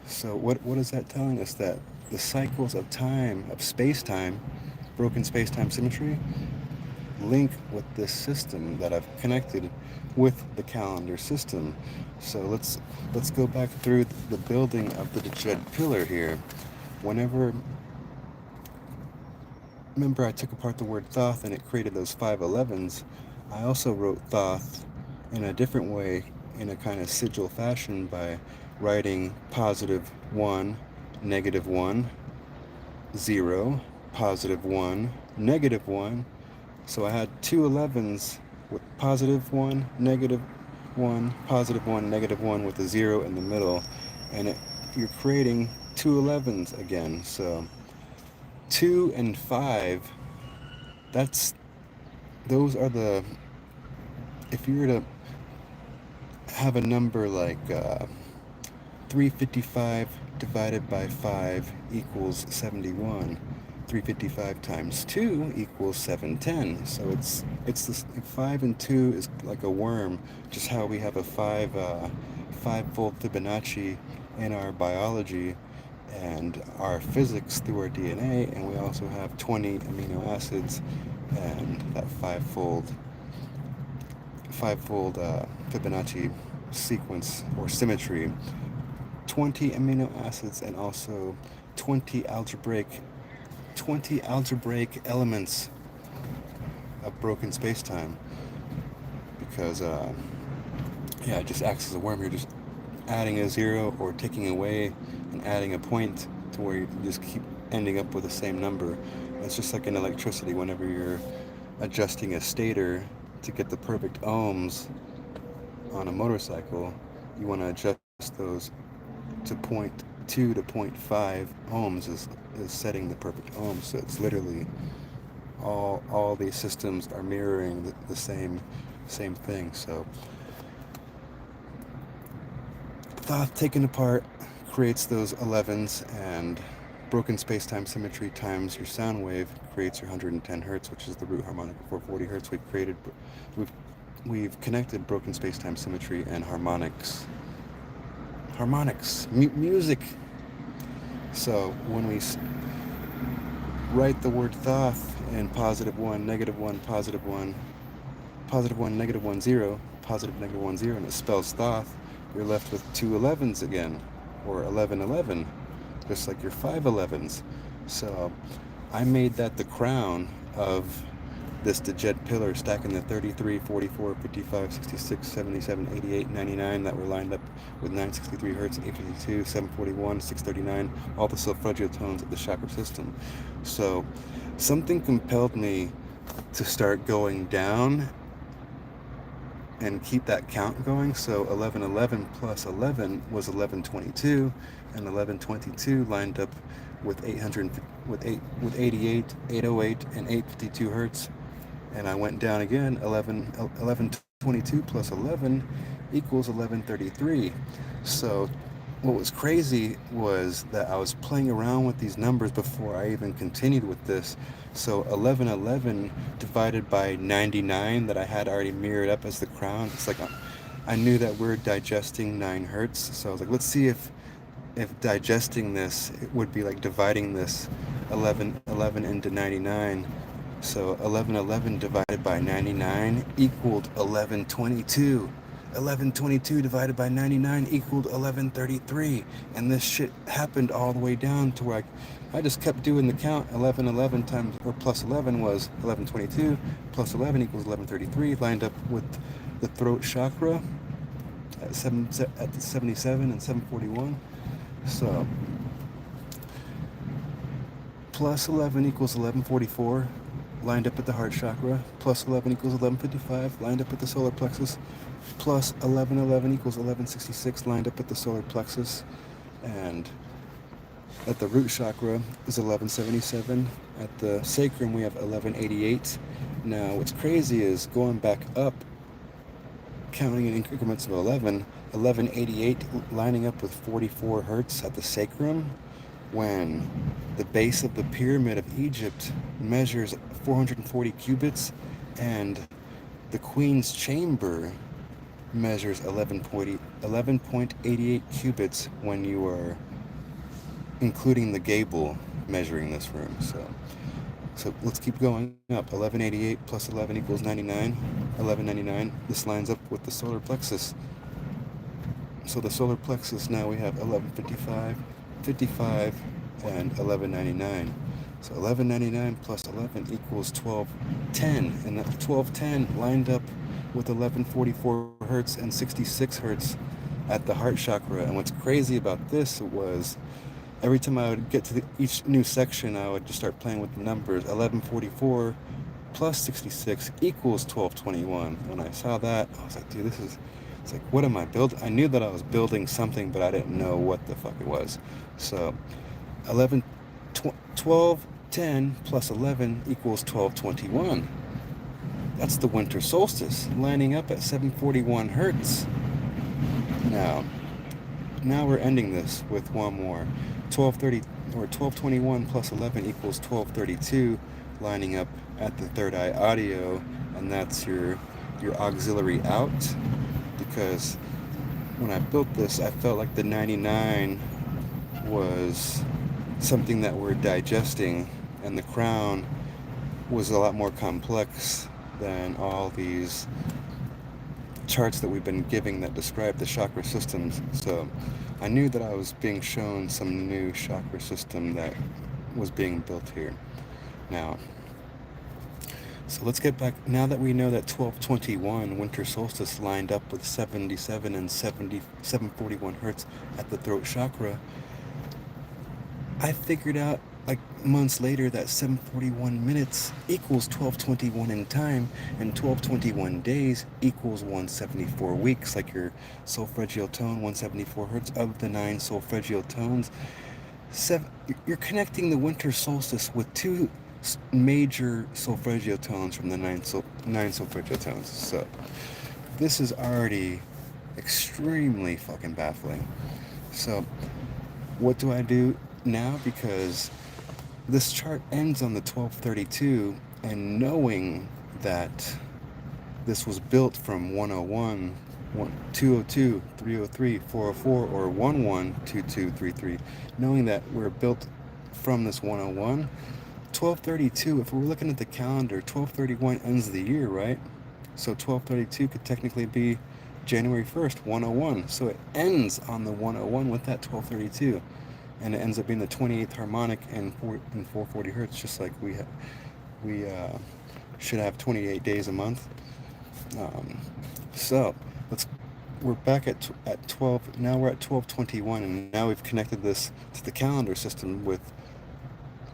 So what is that telling us? That the cycles of time, of space-time, broken space-time symmetry, link with this system that I've connected with the calendar system. So let's go back through the building of the D-jed pillar here. Remember I took apart the word Thoth and it created those 511s. I also wrote Thoth in a different way, in a kind of sigil fashion, by writing +1, -1, 0, +1, -1. So I had two 11s with +1, -1, +1, -1 with a 0 in the middle, and you're creating two 11s again. So 2 and 5, those are the, if you were to have a number like 355 divided by 5 equals 71. 355 times 2 equals 710. So it's this 5 and 2 is like a worm, just how we have a five-fold Fibonacci in our biology and our physics through our DNA, and we also have 20 amino acids and that five-fold fivefold Fibonacci sequence or symmetry, 20 amino acids, and also 20 algebraic elements of broken space-time. Because yeah, it just acts as a worm. You're just adding a zero or taking away and adding a point to where you just keep ending up with the same number. It's just like in electricity. Whenever you're adjusting a stator to get the perfect ohms on a motorcycle, you want to adjust those to 0.2 to 0.5 ohms is setting the perfect ohms. So it's literally all these systems are mirroring the same thing. So Thoth taken apart creates those 11s, and broken space-time symmetry times your sound wave creates your 110 hertz, which is the root harmonic of 440 hertz. We've connected broken space-time symmetry and harmonics, music. So when we write the word Thoth in +1, -1, +1, +1, -1, 0, +, -1, 0, and it spells Thoth, you're left with two 11s again, or 11, 11, just like your 5 11s. So I made that the crown of this D-jed pillar, stacking the 33, 44, 55, 66, 77, 88, 99 that were lined up with 963 hertz, 852, 741, 639, all the solfeggio tones of the chakra system. So something compelled me to start going down and keep that count going. So 1111 plus 11 was 1122, and 1122 lined up with 88, 808, and 852 hertz. And I went down again. 1122 plus 11 equals 1133. So what was crazy was that I was playing around with these numbers before I even continued with this. So 1111 divided by 99 that I had already mirrored up as the crown. It's like I knew that we're digesting 9 hertz. So I was like, let's see if digesting this, it would be like dividing this 1111 into 99. So 1111 divided by 99 equaled 1122. 1122 divided by 99 equaled 1133. And this shit happened all the way down to where I just kept doing the count. 1111 times, or plus 11 was 1122, plus 11 equals 1133, lined up with the throat chakra at the 77 and 741. So plus 11 equals 1144, lined up at the heart chakra. Plus 11 equals 1155, lined up at the solar plexus. Plus 1111 equals 1166, lined up at the solar plexus. And at the root chakra is 1177. At the sacrum we have 1188. Now what's crazy is going back up, counting in increments of 1188 lining up with 44 hertz at the sacrum, when the base of the pyramid of Egypt measures 440 cubits and the queen's chamber measures 11.88 cubits when you are including the gable measuring this room. So let's keep going up. 1188 plus 11 equals 99. 1199. This lines up with the solar plexus. So the solar plexus, now we have 1155, 55, and 1199. So 1199 plus 11 equals 1210. And that 1210 lined up with 1144 hertz and 66 hertz at the heart chakra. And what's crazy about this was every time I would get to each new section, I would just start playing with the numbers. 1144 plus 66 equals 1221. When I saw that, I was like, dude, it's like, what am I building? I knew that I was building something, but I didn't know what the fuck it was. So 1210 plus 11 equals 1221. That's the winter solstice, lining up at 741 hertz. Now we're ending this with one more. 1230 or 1221 plus 11 equals 1232, lining up at the third eye audio, and that's your auxiliary out. Because when I built this, I felt like the 99 was something that we're digesting, and the crown was a lot more complex than all these charts that we've been giving that describe the chakra systems. So I knew that I was being shown some new chakra system that was being built here. Now, so let's get back, now that we know that 1221 winter solstice lined up with 77 and 741 hertz at the throat chakra, I figured out like months later that 741 minutes equals 1221 in time, and 1221 days equals 174 weeks, like your solfeggio tone, 174 hertz of the 9 solfeggio tones. You're connecting the winter solstice with two major solfeggio tones from the nine solfeggio tones. So this is already extremely fucking baffling. So what do I do now? Because this chart ends on the 1232, and knowing that this was built from 101, 202, 303, 404, or 112233, knowing that we're built from this 101, 1232, if we're looking at the calendar, 1231 ends the year, right? So 1232 could technically be January 1st, 101. So it ends on the 101 with that 1232. And it ends up being the 28th harmonic in 440 hertz, just like we should have 28 days a month. So we're back at 12. Now we're at 1221, and now we've connected this to the calendar system with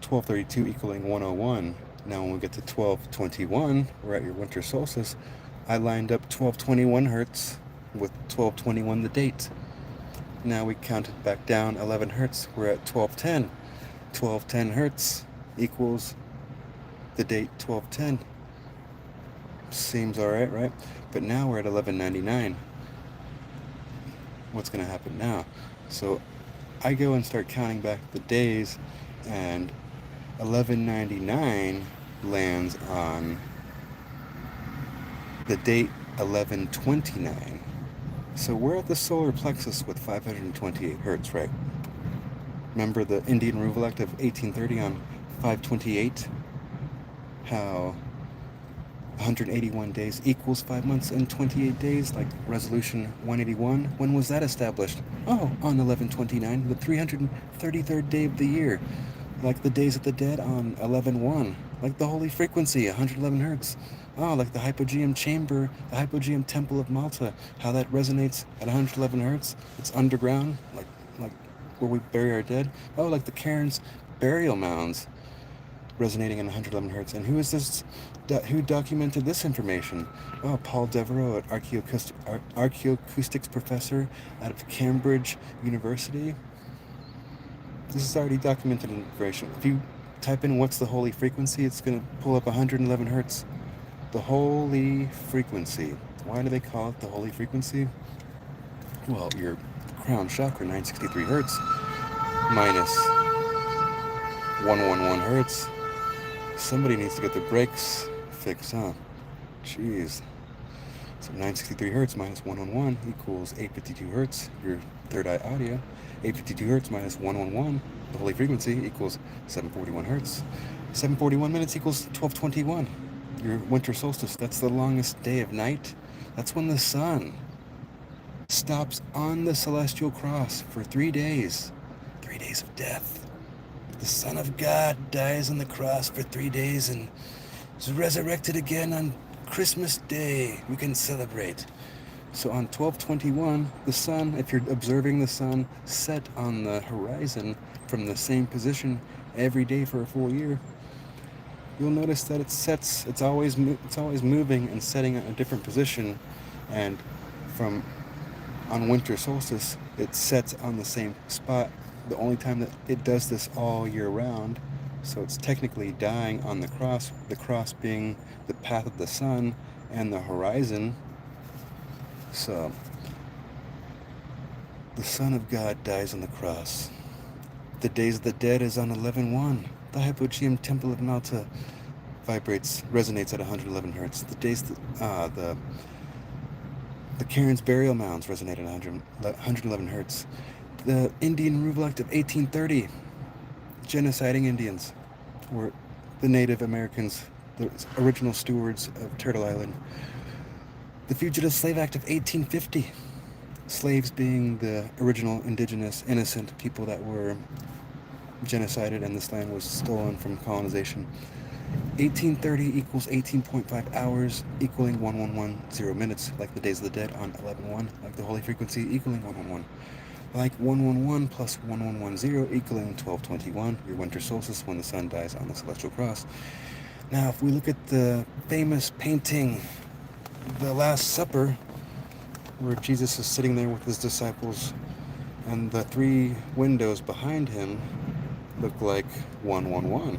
1232 equaling 101. Now when we get to 1221, we're at your winter solstice. I lined up 1221 hertz with 1221 the date. Now we counted back down 11 hertz. We're at 1210. 1210 hertz equals the date 1210. Seems all right, right? But now we're at 1199. What's going to happen now? So I go and start counting back the days, and 1199 lands on the date 1129. So we're at the solar plexus with 528 hertz, right? Remember the Indian Removal Act of 1830 on 528? How 181 days equals 5 months and 28 days, like Resolution 181. When was that established? Oh, on 1129, the 333rd day of the year. Like the Days of the Dead on 11/1. Like the Holy Frequency, 111 hertz. Oh, like the Hypogeum Chamber, the Hypogeum Temple of Malta, how that resonates at 111 hertz. It's underground, like where we bury our dead. Oh, like the Cairns burial mounds, resonating at 111 hertz. And who is this? Who documented this information? Oh, Paul Devereaux, an archaeoacoustics professor out of Cambridge University. This is already documented information. If you type in what's the holy frequency, it's going to pull up 111 hertz. The holy frequency. Why do they call it the holy frequency? Well, your crown chakra, 963 hertz, minus 111 hertz. Somebody needs to get the brakes fixed, huh? Jeez. So 963 hertz minus 111 equals 852 hertz, your third eye audio. 852 hertz minus 111, the holy frequency, equals 741 hertz. 741 minutes equals 1221, your winter solstice. That's the longest day of night. That's when the sun stops on the celestial cross for 3 days. 3 days of death. The Son of God dies on the cross for 3 days and is resurrected again on Christmas Day. We can celebrate. So on 1221, the sun, if you're observing the sun set on the horizon from the same position every day for a full year, you'll notice that it's always moving and setting at a different position. And on winter solstice, it sets on the same spot. The only time that it does this all year round. So it's technically dying on the cross being the path of the sun and the horizon. So the Son of God dies on the cross. The Days of the Dead is on 11/1. The Hypogeum Temple of Malta resonates at 111 hertz. The Cairns burial mounds resonate at 111 hertz. The Indian Removal Act of 1830, genociding Indians, or the Native Americans, the original stewards of Turtle Island. The Fugitive Slave Act of 1850. Slaves being the original indigenous innocent people that were genocided and this land was stolen from colonization. 1830 equals 18.5 hours equaling 1110 minutes, like the Days of the Dead on 11/1, like the Holy Frequency equaling 111, like 111 plus 1110 equaling 1221, your winter solstice when the sun dies on the celestial cross. Now, if we look at the famous painting, The Last Supper, where Jesus is sitting there with his disciples, and the three windows behind him look like 111.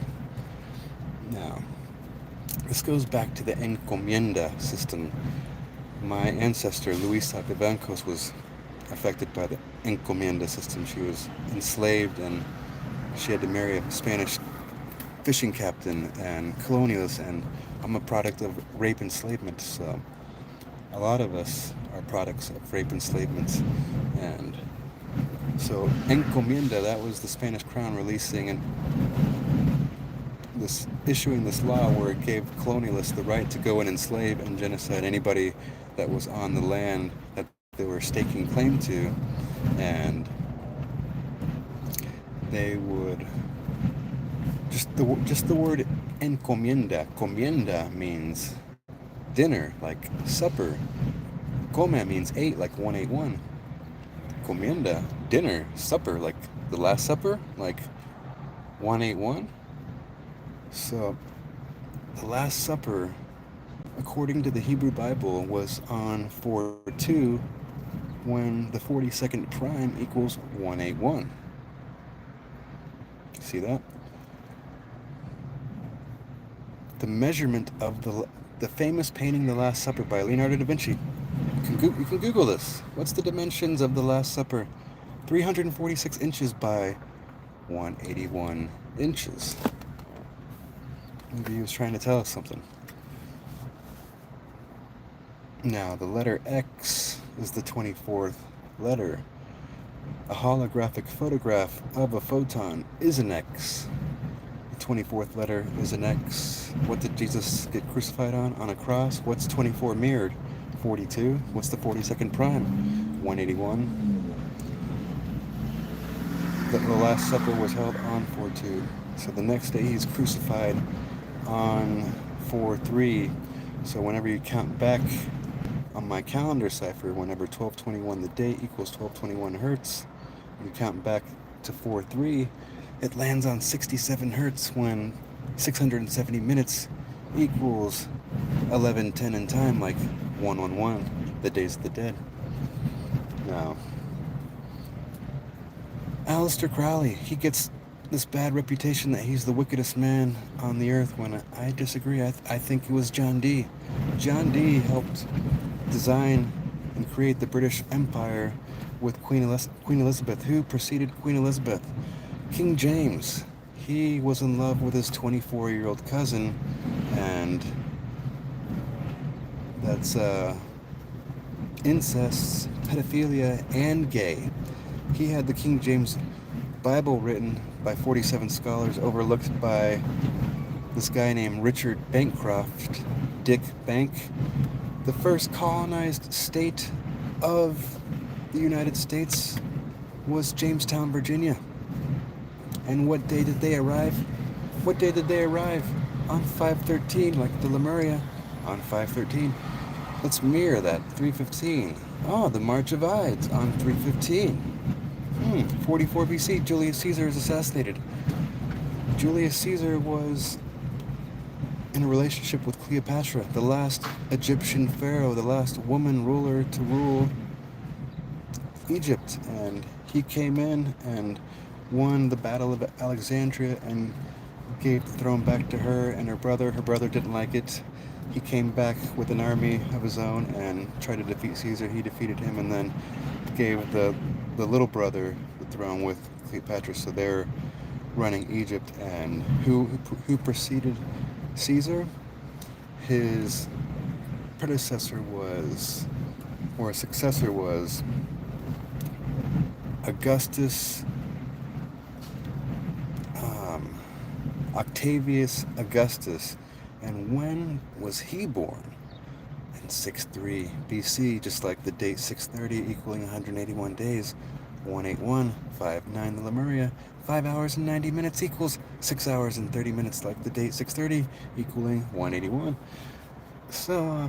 Now, this goes back to the encomienda system. My ancestor, Luisa Vivancos, was affected by the encomienda system. She was enslaved and she had to marry a Spanish fishing captain and colonialist, and I'm a product of rape enslavement, so a lot of us are products of rape enslavement. And so encomienda, that was the Spanish crown releasing and issuing this law where it gave colonialists the right to go and enslave and genocide anybody that was on the land that they were staking claim to, and they would just the word comienda means dinner, like supper. Come means 8, like 181. Comienda, dinner, supper, like the Last Supper, like 181. So, the Last Supper, according to the Hebrew Bible, was on 4/2 when the 42nd prime equals 181. See that? The measurement of the famous painting The Last Supper by Leonardo da Vinci. You can Google this. What's the dimensions of The Last Supper? 346 inches by 181 inches. Maybe he was trying to tell us something. Now, the letter X is the 24th letter. A holographic photograph of a photon is an X. The 24th letter is an X. What did Jesus get crucified on? On a cross. What's 24 mirrored? 42. What's the 42nd prime? 181. The Last Supper was held on 4/2. So the next day he's crucified on 4/3. So whenever you count back on my calendar cipher, whenever 1221 the day equals 1221 hertz, you count back to 4/3, it lands on 67 hertz when 670 minutes equals 11:10 in time, like 111, the Days of the Dead. Now, Aleister Crowley, he gets this bad reputation that he's the wickedest man on the earth, when I disagree. I think it was John Dee. John Dee helped design and create the British Empire with Queen Elizabeth. Who preceded Queen Elizabeth? King James. He was in love with his 24-year-old cousin, and that's incest, pedophilia, and gay. He had the King James Bible written by 47 scholars, overlooked by this guy named Richard Bancroft, Dick Bank. The first colonized state of the United States was Jamestown, Virginia. And what day did they arrive? What day did they arrive? On 5/13, like the Lemuria, on 5/13. Let's mirror that, 3/15. Oh, the March of Ides on 3/15. 44 BC, Julius Caesar is assassinated. Julius Caesar was in a relationship with Cleopatra, the last Egyptian pharaoh, the last woman ruler to rule Egypt. And he came in and won the Battle of Alexandria and gave the throne back to her and her brother. Her brother didn't like it. He came back with an army of his own and tried to defeat Caesar. He defeated him and then gave the little brother the throne with Cleopatra. So they're running Egypt. And who preceded Caesar? His predecessor was, or successor was, Augustus, Octavius Augustus. And when was he born? I in 63 BC, just like the date 630 equaling 181 days. 18159 the Lemuria. 5 hours and 90 minutes equals 6 hours and 30 minutes, like the date 630 equaling 181. So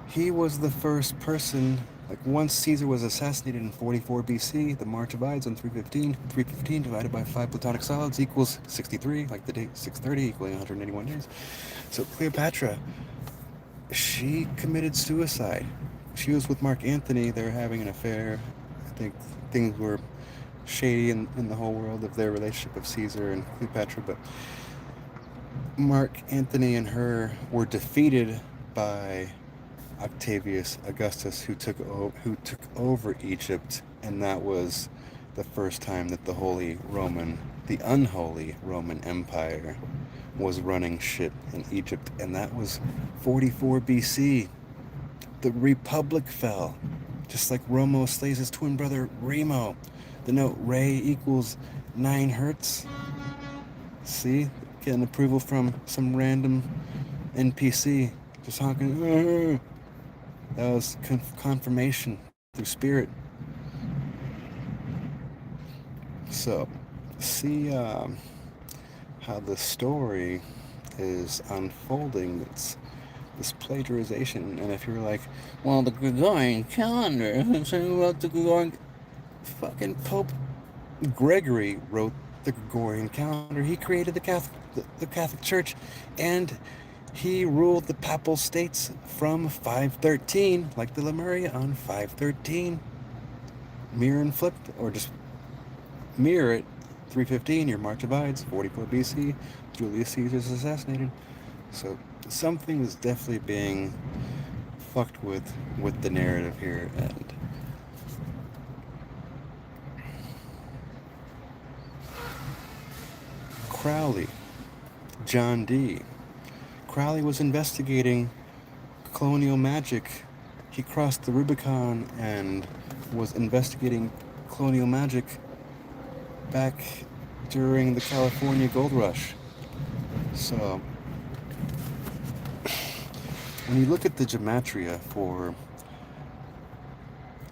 he was the first person, like once Caesar was assassinated in 44 BC, the March of Ides on 315. 315 divided by 5 platonic solids equals 63, like the date 630 equaling 181 days. So Cleopatra, she committed suicide. She was with Mark Antony. They were having an affair. I think things were shady in the whole world of their relationship of Caesar and Cleopatra, but Mark Antony and her were defeated by Octavius Augustus, who took over Egypt, and that was the first time that the unholy Roman Empire was running shit in Egypt, and that was 44 BC. The Republic fell, just like Romo slays his twin brother Remo. The note Ray equals 9 hertz. See, getting approval from some random NPC, just honking. That was confirmation through spirit. So, see how the story is unfolding. It's this plagiarization. And if you're like, well, the Gregorian calendar, about the Gregorian, fucking Pope Gregory wrote the Gregorian calendar. He created the Catholic Church, and he ruled the Papal States from 513, like the Lemuria on 513. Mirror and flip, or just mirror it. 315, your March of Ides, 44 BC, Julius Caesar is assassinated. So something is definitely being fucked with the narrative here. And Crowley, John D. Crowley was investigating colonial magic. He crossed the Rubicon and was investigating colonial magic back during the California Gold Rush. So when you look at the gematria for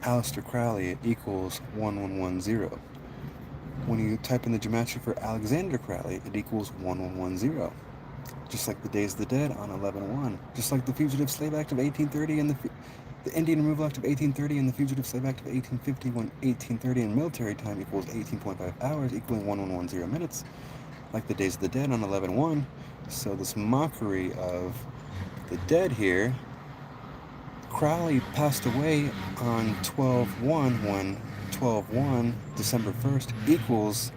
Aleister Crowley, it equals 1110. When you type in the gematria for Alexander Crowley, it equals 1110. Just like the Days of the Dead on 11/1. Just like the Fugitive Slave Act of 1830 and the Indian Removal Act of 1830 and the Fugitive Slave Act of 1850, when 1830 in military time equals 18.5 hours, equaling 1110 minutes. Like the Days of the Dead on 11/1. So this mockery of the dead here. Crowley passed away on 12/1, when 12/1, December 1st, equals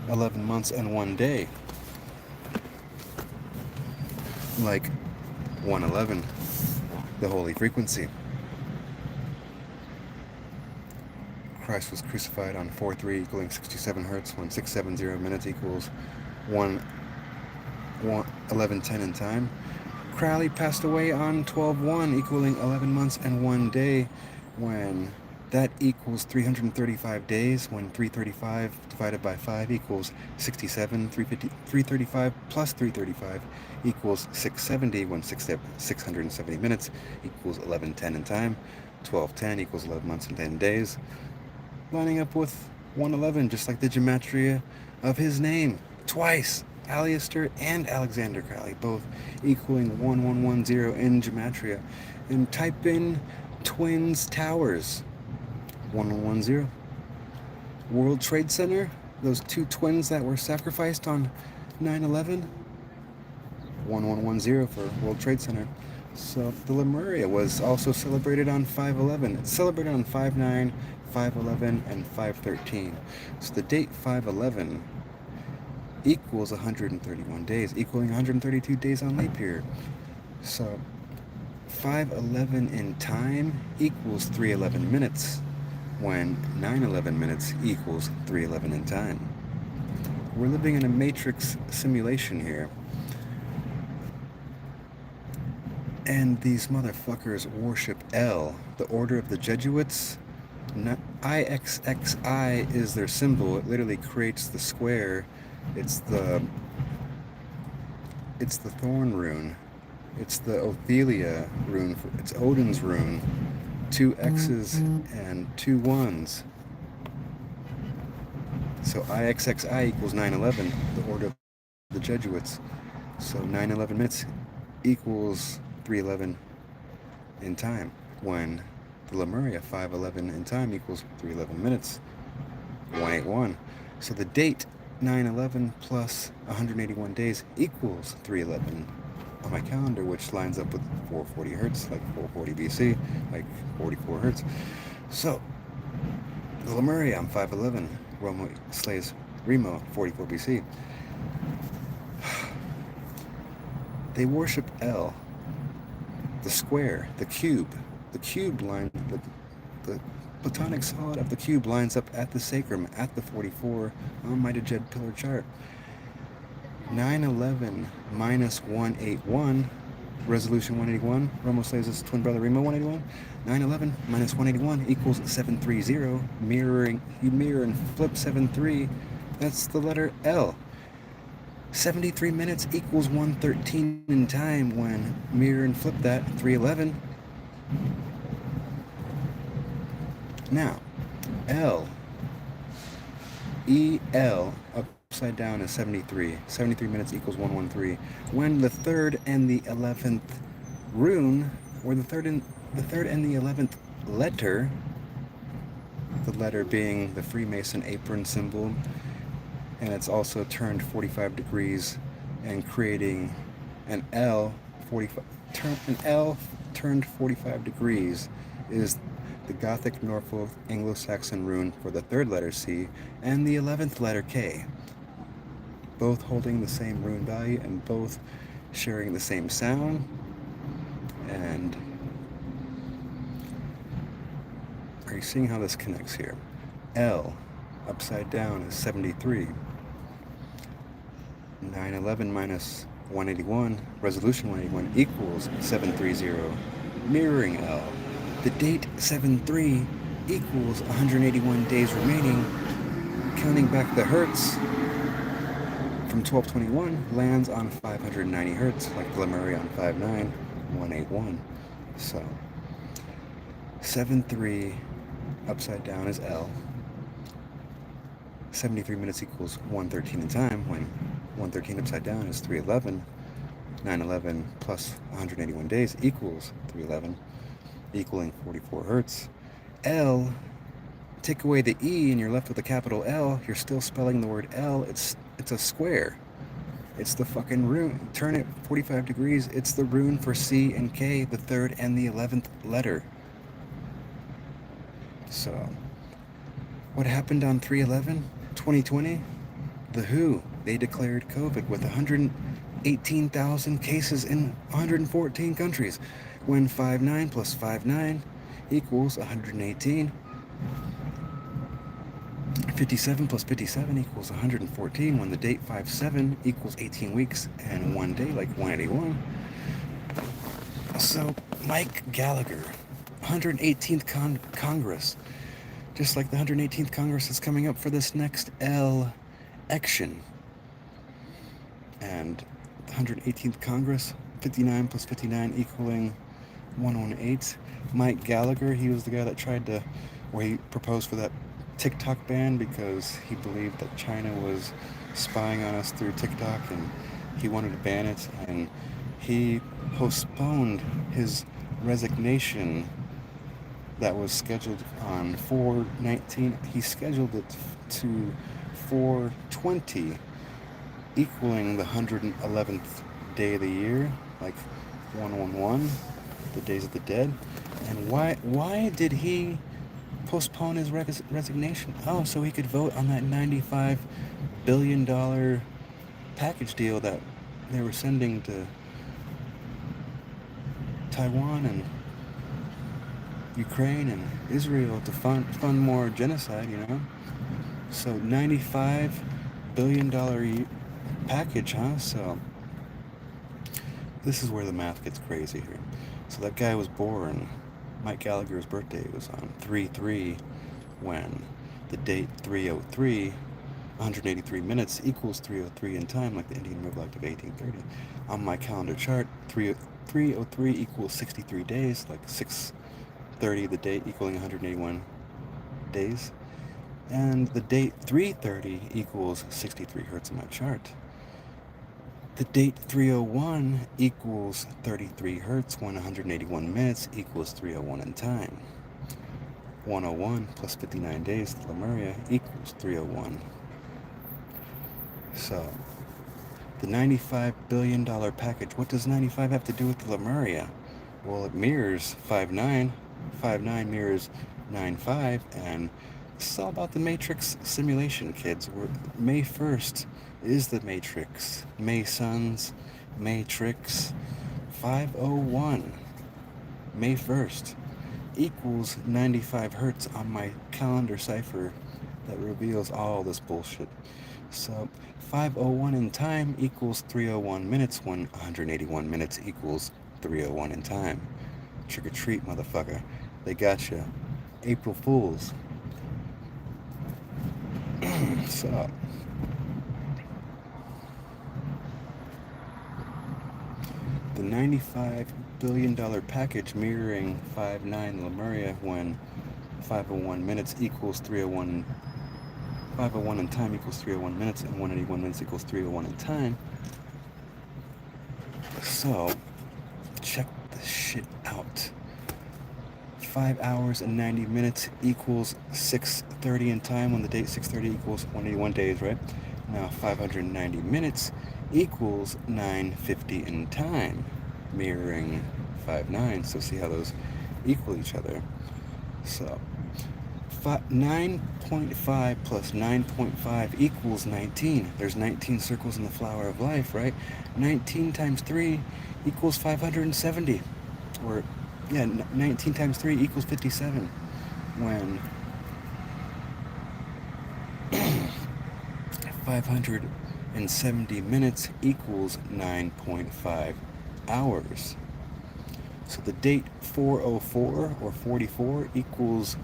11 months and 1 day. Like 111, the holy frequency. Christ was crucified on 4/3, equaling 67 hertz, when 670 minutes equals 11:10 in time. Crowley passed away on 12/1, equaling 11 months and 1 day, when that equals 335 days, when 335 divided by 5 equals 67, 335 plus 335 equals 670, when 670 minutes equals 11:10 in time. 12:10 equals 11 months and 10 days, lining up with 111, just like the gematria of his name, twice. Aleister and Alexander Crowley, both equaling 1110 in gematria. And type in Twins Towers, 1110. World Trade Center, those two twins that were sacrificed on 9/11, 1110 for World Trade Center. So the Lemuria was also celebrated on 5/11. It's celebrated on 5/9, 5/11, and 5/13. So the date 5/11 equals 131 days, equaling 132 days on leap year. So 5/11 in time equals 311 minutes, when 9/11 minutes equals 311 in time. We're living in a matrix simulation here. And these motherfuckers worship L, the Order of the Jesuits. IXXI is their symbol. It literally creates the square. It's the thorn rune. It's the Othelia rune. It's Odin's rune. 2 X's and 2 1s. So IXXI equals 911, the order of the Jesuits. So 911 minutes equals 311 in time, when the Lemuria 511 in time equals 311 minutes, 181. So the date 911 plus 181 days equals 311 on my calendar, which lines up with 440 hertz, like 440 BC, like 44 hertz. So the Lemuria on 511, Roma slays Remo 44 BC. They worship El, the square, the cube. The cube line, the platonic solid of the cube lines up at the sacrum, at the 44 on my D-jed pillar chart. 911 minus 181, resolution 181, Romo slays twin brother Remo 181. 911 minus 181 equals 730, you mirror and flip 73, that's the letter L. 73 minutes equals 113 in time when mirror and flip that, 311. Now, L, EL, upside down is 73. 73 minutes equals 113. When the 3rd and the 11th rune, or the third and the 11th letter, the letter being the Freemason apron symbol, and it's also turned 45 degrees and creating an L, an L turned 45 degrees is the Gothic Norfolk Anglo-Saxon rune for the 3rd letter C and the 11th letter K, both holding the same rune value and both sharing the same sound. And are you seeing how this connects here? L upside down is 73. 911 minus 181, resolution 181 equals 730, mirroring L. The date 73 equals 181 days remaining. Counting back the hertz from 1221 lands on 590 hertz, like the Lemuria on 59, 181. So 73 upside down is L. 73 minutes equals 113 in time, when 113 upside down is 311. 911 plus 181 days equals 311, equaling 44 hertz. L, take away the E and you're left with a capital L, you're still spelling the word L, it's a square. It's the fucking rune. Turn it 45 degrees, it's the rune for C and K, the 3rd and the 11th letter. So, what happened on 3/11, 2020? The WHO, they declared COVID with 118,000 cases in 114 countries, when 59 plus 59 equals 118. 57 plus 57 equals 114, when the date 57 equals 18 weeks and 1 day, like 181. So, Mike Gallagher, 118th Congress, just like the 118th Congress is coming up for this next election. And the 118th Congress, 59 plus 59 equaling 118. Mike Gallagher, he was the guy that he proposed for that TikTok ban because he believed that China was spying on us through TikTok and he wanted to ban it, and he postponed his resignation that was scheduled on 4/19. He scheduled it to 4/20, equaling the 111th day of the year, like 111, the days of the dead. And why did he postpone his resignation? Oh, so he could vote on that $95 billion package deal that they were sending to Taiwan and Ukraine and Israel to fund more genocide, So $95 billion package, huh? So this is where the math gets crazy here. So that guy was born, Mike Gallagher's birthday was on 3/3, when the date 303, 183 minutes equals 303 in time, like the Indian Revolution of 1830. On my calendar chart, 0303 equals 63 days, like 630 the date equaling 181 days. And the date 330 equals 63 hertz in my chart. The date 301 equals 33 hertz when 181 minutes equals 301 in time. 101 plus 59 days, the Lemuria, equals 301. So, the $95 billion package, what does 95 have to do with the Lemuria? Well, it mirrors 59. 59 mirrors 95, and this is all about the Matrix simulation, kids. May 1st is the Matrix. Masons, Matrix, 501. May 1st equals 95 hertz on my calendar cipher that reveals all this bullshit. So 501 in time equals 301 minutes when 181 minutes equals 301 in time. Trick or treat, motherfucker. They got you. April Fools. So, the $95 billion package mirroring 59 Lemuria when 501 minutes equals 301, 501 in time equals 301 minutes, and 181 minutes equals 301 in time. So, check this shit out. 5 hours and 90 minutes equals 6:30 in time when the date 6:30 equals 181 days, right? Now 590 minutes equals 9:50 in time, mirroring 59. So see how those equal each other. So 9.5 plus 9.5 equals 19. There's 19 circles in the flower of life, right? 19 times 3 equals 570. Or, yeah, 19 times 3 equals 57. When 570 minutes equals 9.5 hours. So the date 404 or 44 equals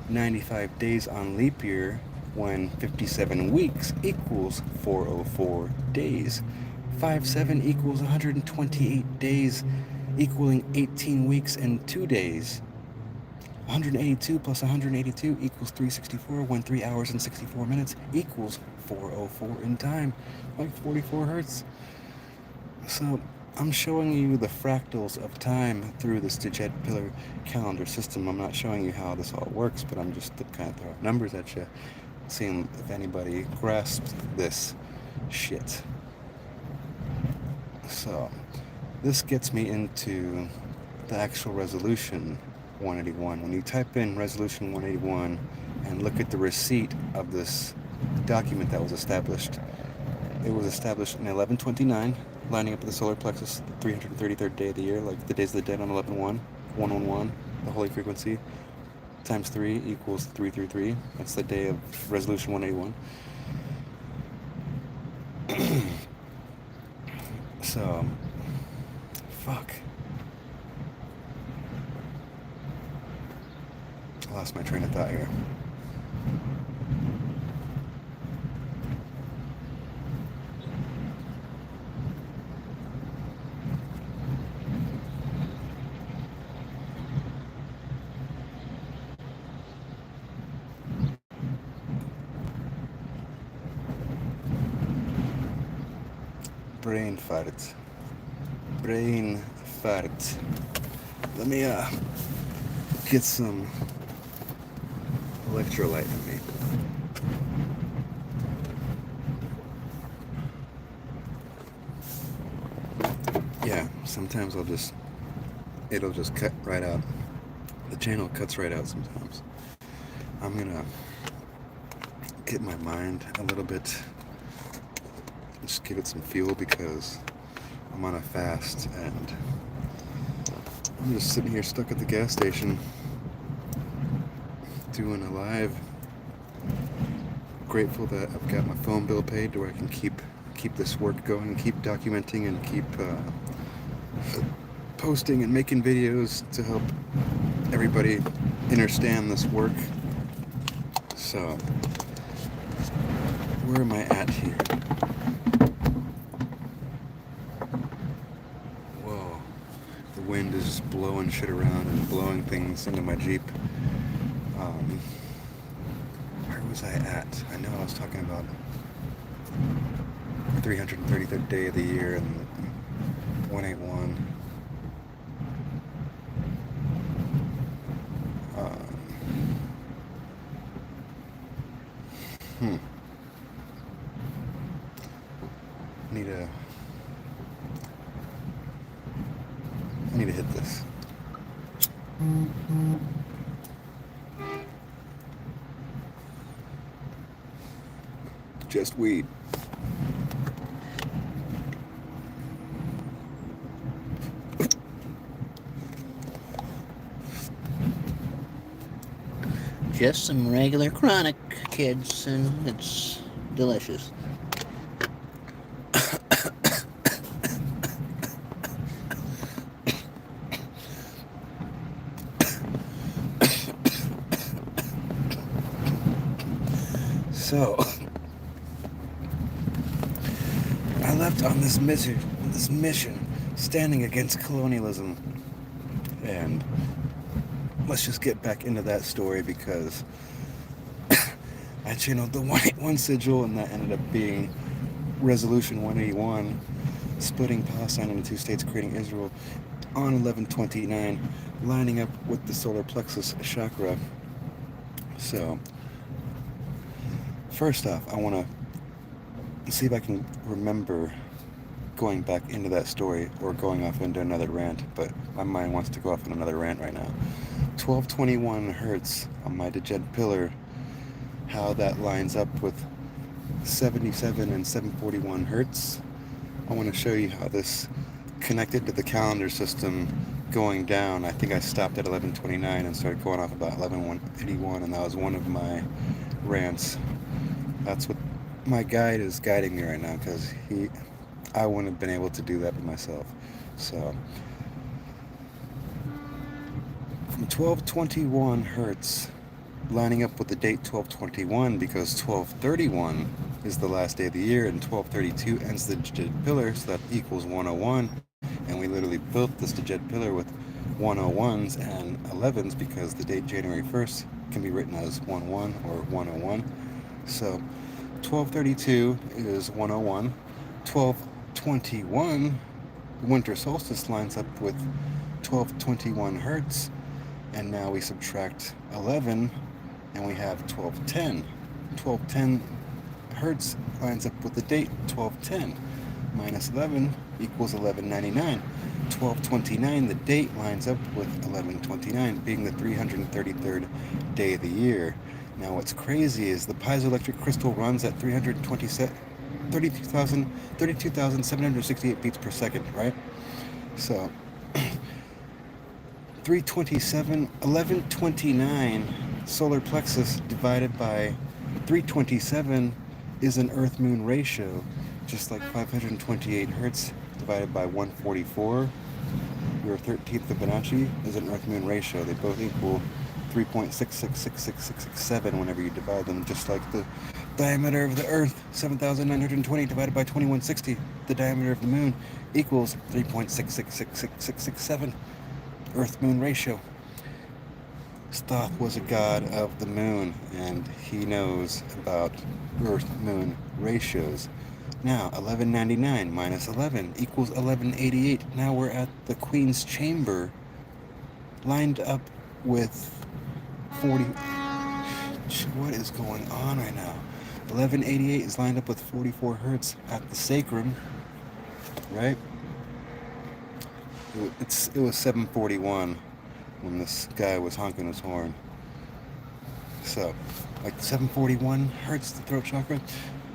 95 days on leap year, when 57 weeks equals 404 days. 57 equals 128 days, equaling 18 weeks and 2 days. 182 plus 182 equals 364, when 3 hours and 64 minutes equals 404 in time, like 44 hertz. So I'm showing you the fractals of time through this D-jed pillar calendar system. I'm not showing you how this all works, but I'm just kind of throwing numbers at you, seeing if anybody grasps this shit. So this gets me into the actual resolution 181. When you type in resolution 181 and look at the receipt of this document that was established, it was established in 1129, lining up with the solar plexus, the 333rd day of the year, like the days of the dead on 11-1, 111, the holy frequency, times 3 equals 333. That's the day of resolution 181. So, fuck. I lost my train of thought here. Brain fart. Brain fart. Let me get some electrolyte in me. Yeah, sometimes it'll just cut right out. The channel cuts right out sometimes. I'm gonna get my mind a little bit, just give it some fuel, because I'm on a fast and I'm just sitting here stuck at the gas station doing a live. Grateful that I've got my phone bill paid to where I can keep this work going, keep documenting, and keep posting and making videos to help everybody understand this work. So, where am I at here? Whoa. wind is just blowing shit around and blowing things into my Jeep. Where was I at? I know I was talking about the 333rd day of the year and 181. I need to hit this. Just weed. Just some regular chronic, kids, and it's delicious. So, I left on this mission, standing against colonialism, and let's just get back into that story because I channeled the 181 sigil, and that ended up being Resolution 181, splitting Palestine into two states, creating Israel on 11/29, lining up with the solar plexus chakra. So, first off, I want to see if I can remember going back into that story or going off into another rant, but my mind wants to go off on another rant right now. 1221 hertz on my D-jed pillar, how that lines up with 77 and 741 hertz. I want to show you how this connected to the calendar system going down. I think I stopped at 1129 and started going off about 1181, and that was one of my rants. That's what my guide is guiding me right now, because I wouldn't have been able to do that by myself. So from 1221 hertz, lining up with the date 1221, because 1231 is the last day of the year and 1232 ends the D-jed pillar, so that equals 101. And we literally built this D-jed pillar with 101s and 11s because the date January 1st can be written as 11 or 101. So 1232 is 101. 1221, winter solstice, lines up with 1221 hertz, and now we subtract 11 and we have 1210. 1210 hertz lines up with the date 1210. Minus 11 equals 1199. 1229, the date lines up with 1129, being the 333rd day of the year. Now what's crazy is the piezoelectric crystal runs at 32,768 beats per second, right? So 1129 solar plexus divided by 327 is an Earth-Moon ratio, just like 528 hertz divided by 144, your 13th Fibonacci, is an Earth-Moon ratio. They both equal 3.66666667 whenever you divide them, just like the diameter of the Earth, 7,920 divided by 2160. The diameter of the Moon equals 3.666667. Earth-Moon ratio. Thoth was a god of the moon, and he knows about Earth-Moon ratios. Now, 1199 minus 11 equals 1188. Now we're at the Queen's Chamber, lined up with 40... What is going on right now? 1188 is lined up with 44 hertz at the sacrum, right? It was 741 when this guy was honking his horn. So, like 741 hertz, the throat chakra.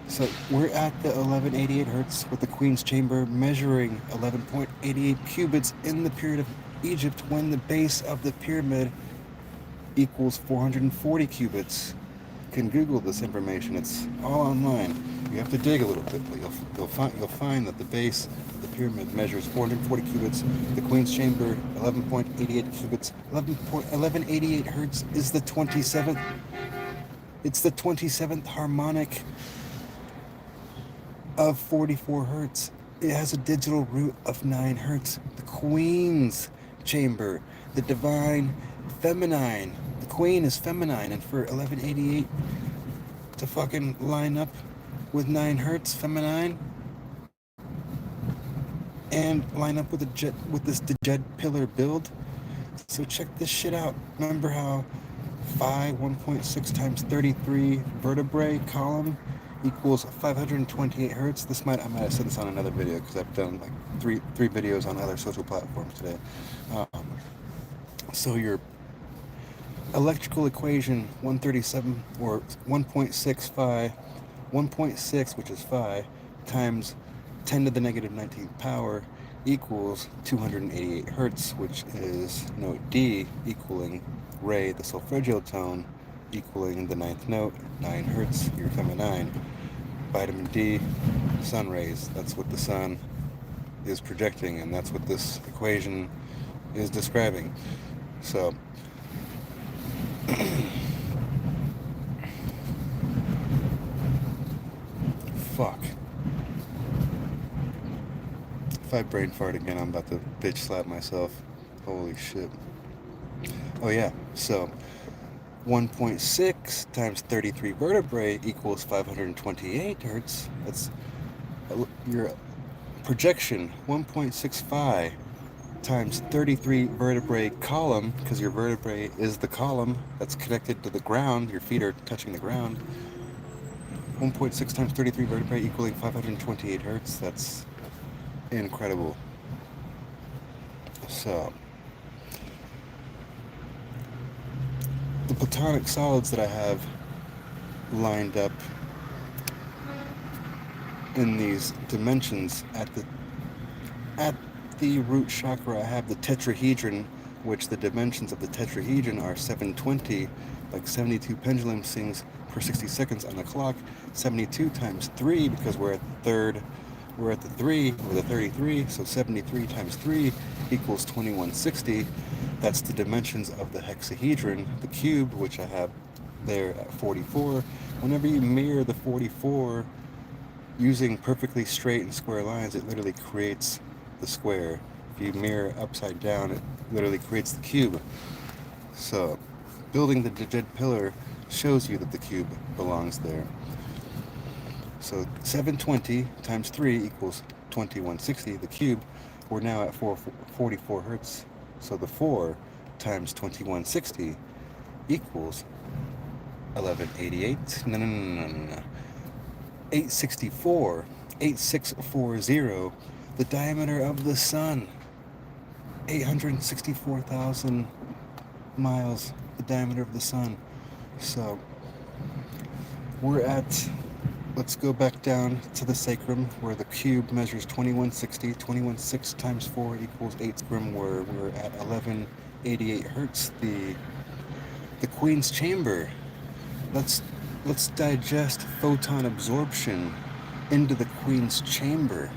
So we're at the 1188 hertz with the Queen's Chamber measuring 11.88 cubits in the period of Egypt, when the base of the pyramid equals 440 cubits. You can Google this information. It's all online. You have to dig a little bit, but you'll find that the base of the pyramid measures 440 cubits. The Queen's Chamber, 11.88 cubits. 1188 hertz is the 27th. It's the 27th harmonic of 44 hertz. It has a digital root of 9 hertz. The Queen's chamber, the divine feminine. The queen is feminine, and for 1188 to fucking line up with 9 hertz feminine and line up with this D-jed pillar build. So check this shit out. Remember how 1.6 times 33 vertebrae column equals 528 hertz? I might have said this on another video because I've done like three videos on other social platforms today. So your electrical equation 137 or 1.6, which is phi, times 10 to the negative 19th power equals 288 hertz, which is note D equaling re, the solfeggio tone, equaling the 9th note, 9 hertz, your feminine. Vitamin D, sun rays, that's what the sun is projecting, and that's what this equation is describing. So fuck. If I brain fart again, I'm about to bitch slap myself. Holy shit. Oh yeah, so 1.6 times 33 vertebrae equals 528 hertz. That's your projection. 1.65 times 33 vertebrae column, because your vertebrae is the column that's connected to the ground. Your feet are touching the ground. 1.6 times 33 vertebrae equaling 528 hertz. That's incredible. So the platonic solids that I have lined up in these dimensions at the root chakra, I have the tetrahedron, which the dimensions of the tetrahedron are 720, like 72 pendulum swings per 60 seconds on the clock. 72 times 3, because we're at the 33, so 73 times 3 equals 2160. That's the dimensions of the hexahedron, the cube, which I have there at 44. Whenever you mirror the 44 using perfectly straight and square lines, it literally creates the square. If you mirror upside down, it literally creates the cube. So building the D-jed pillar shows you that the cube belongs there. So 720 times 3 equals 2160, the cube. We're now at 44 hertz. So the 4 times 2160 equals 1188. No. 864. 8640. The diameter of the sun. 864,000 miles. The diameter of the sun. So we're at... Let's go back down to the sacrum, where the cube measures 2160. 2160 times 4 equals 8 sacrum, where we're at 1188 hertz. The queen's chamber. Let's digest photon absorption into the queen's chamber.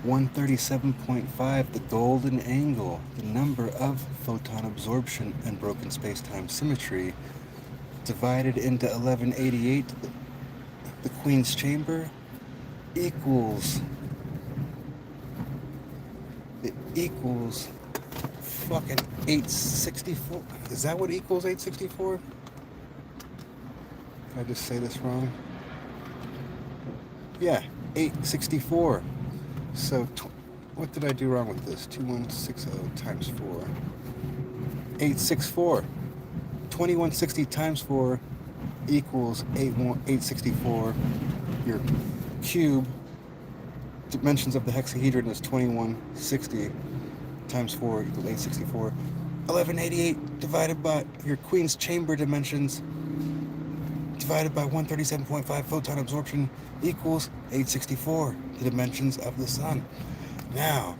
137.5, the golden angle, the number of photon absorption and broken space-time symmetry, divided into 1188. The queen's chamber equals fucking 864. Is that what equals 864? Did I just say this wrong? Yeah, 864. So what did I do wrong with this? 2160 times 4. 864. 2160 times 4 equals 864. Your cube, dimensions of the hexahedron is 2160 times 4 equals 864. 1188 divided by your queen's chamber dimensions divided by 137.5 photon absorption equals 864, the dimensions of the sun. Now,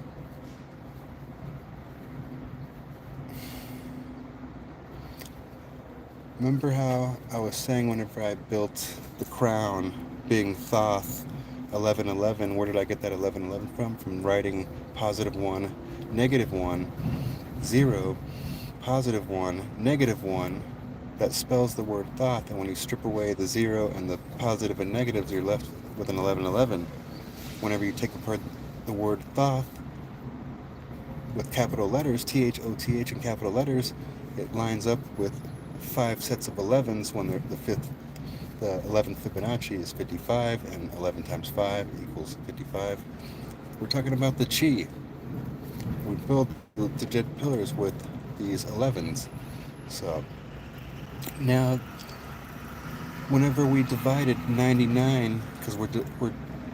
remember how I was saying whenever I built the crown, being Thoth 1111, where did I get that 1111 from? From writing +1, -1, 0, +1, -1. That spells the word Thoth, and when you strip away the 0 and the positive and negatives, you're left with an 1111. Whenever you take apart the word Thoth, with capital letters, THOTH in capital letters, it lines up with 5 sets of 11s when the 11th Fibonacci is 55, and 11 times 5 equals 55. We're talking about the chi. We build the D-jed pillars with these 11s. So now, whenever we divided 99, because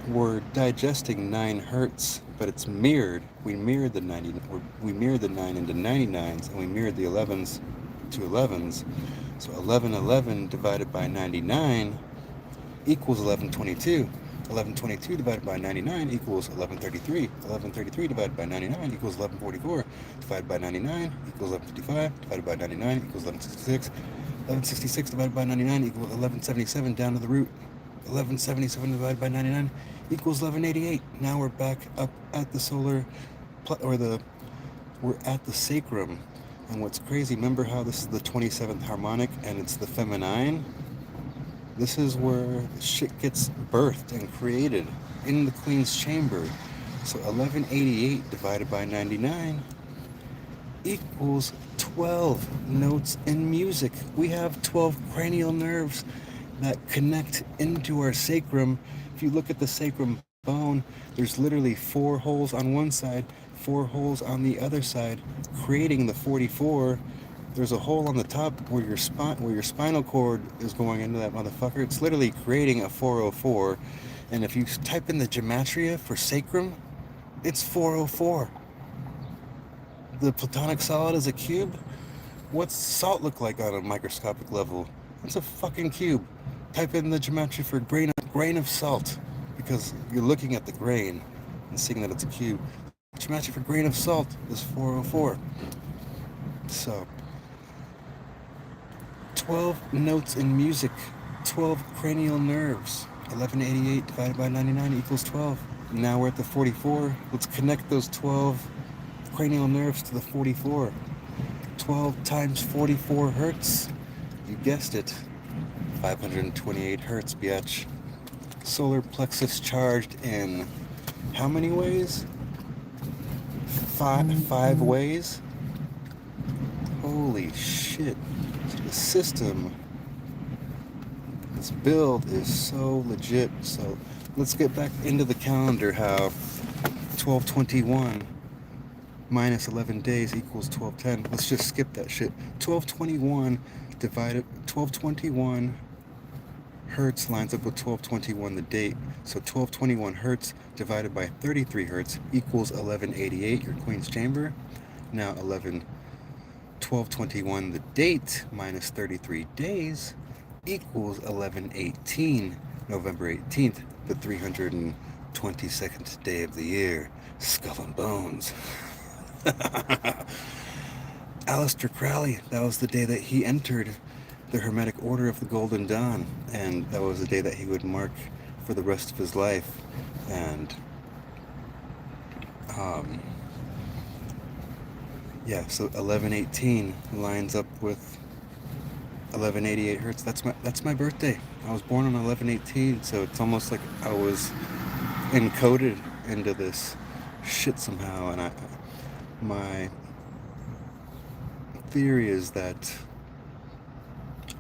we're digesting 9 hertz, but it's mirrored. We mirrored the 9 into 99s, and we mirrored the 11s to 11s. So 1111 divided by 99 equals 1122. 1122 divided by 99 equals 1133. 1133 divided by 99 equals 1144. Divided by 99 equals 1155. Divided by 99 equals 1166. 1166 divided by 99 equals 1177 down to the root. 1177 divided by 99 equals 1188. Now we're back up at the solar, we're at the sacrum. And what's crazy, remember how this is the 27th harmonic and it's the feminine? This is where shit gets birthed and created in the Queen's chamber. So 1188 divided by 99 equals 12 notes in music. We have 12 cranial nerves that connect into our sacrum. If you look at the sacrum bone, there's literally 4 holes on one side, 4 holes on the other side, creating the 44. There's a hole on the top where your spinal cord is going into that motherfucker. It's literally creating a 404. And if you type in the gematria for sacrum, it's 404. The platonic solid is a cube. What's salt look like on a microscopic level? It's a fucking cube. Type in the gematria for grain of salt, because you're looking at the grain and seeing that it's a cube. Gematria for grain of salt is 404. So 12 notes in music, 12 cranial nerves. 1188 divided by 99 equals 12. Now we're at the 44. Let's connect those 12 cranial nerves to the 44. 12 times 44 hertz. You guessed it. 528 hertz, biatch. Solar plexus charged in how many ways? Five ways? Holy shit. The system, this build is so legit. So let's get back into the calendar, how 1221 minus 11 days equals 1210. Let's just skip that shit. 1221 hertz lines up with 1221 the date. So 1221 hertz divided by 33 hertz equals 1188, your Queen's chamber. Now 1221 the date minus 33 days equals 1118, November 18th, the 322nd day of the year. Skull and Bones. Aleister Crowley, that was the day that he entered the Hermetic Order of the Golden Dawn, and that was the day that he would mark for the rest of his life. And yeah, so 1118 lines up with 1188 hertz. That's my birthday. I was born on 1118, so it's almost like I was encoded into this shit somehow. And my theory is that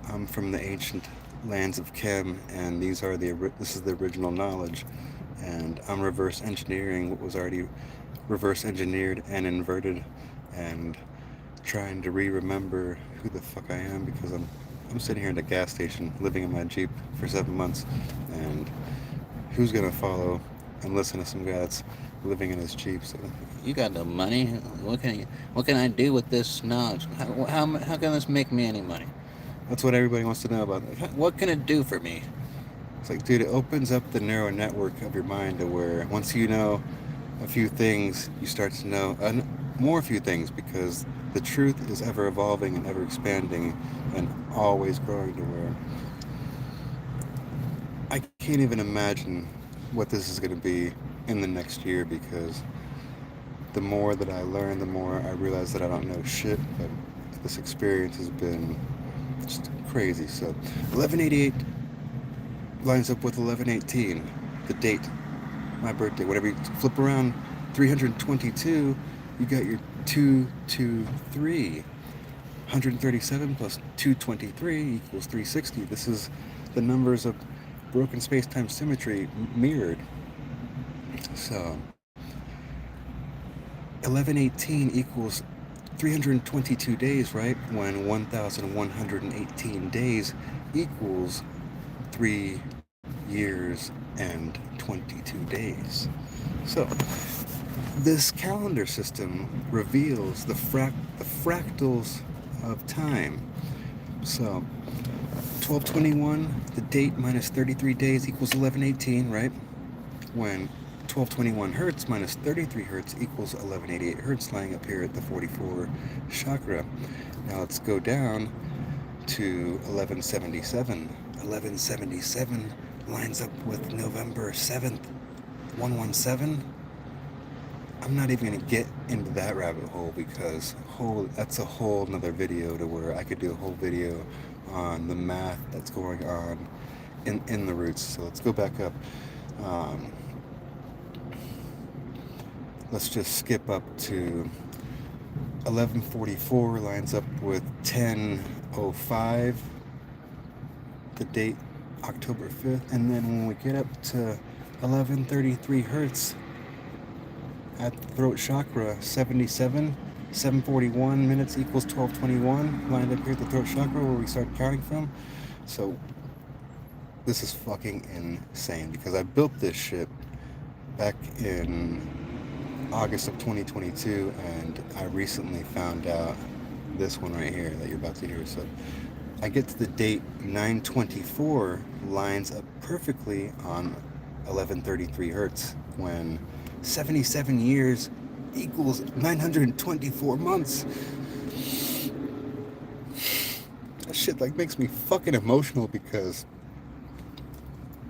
I'm from the ancient lands of Chem, and this is the original knowledge, and I'm reverse engineering what was already reverse engineered and inverted, and trying to remember who the fuck I am, because I'm sitting here at a gas station living in my Jeep for 7 months, and who's gonna follow and listen to some guy that's living in his Jeep? So You got the money. What can I do with this knowledge? How can this make me any money? that's what everybody wants to know about. What can it do for me? It's like, dude, it opens up the neural network of your mind to where once you know a few things, you start to know more few things, because the truth is ever evolving and ever expanding and always growing to where I can't even imagine what this is going to be in the next year, because the more that I learn, the more I realize that I don't know shit, but this experience has been just crazy. So 1188 lines up with 1118, the date, my birthday. Whatever you flip around 322, you got your 223. 137 plus 223 equals 360. This is the numbers of broken space-time symmetry mirrored. So 1118 equals 322 days, right? When 1118 days equals 3 years and 22 days. So this calendar system reveals the fractals of time. So 1221, the date minus 33 days equals 1118, right? When 1221 hertz minus 33 hertz equals 1188 hertz, lying up here at the 44 chakra. Now let's go down to 1177. 1177 lines up with November 7th, 117. I'm not even going to get into that rabbit hole because that's a whole nother video to where I could do a whole video on the math that's going on in the roots. So let's go back up. Let's just skip up to 1144 lines up with 1005, the date October 5th, and then when we get up to 1133 hertz at the throat chakra, 77, 741 minutes equals 1221, lined up here at the throat chakra where we start counting from. So this is fucking insane because I built this shit back in August of 2022, and I recently found out this one right here that you're about to hear. So I get to the date 924 lines up perfectly on 1133 hertz when 77 years equals 924 months. That shit like makes me fucking emotional because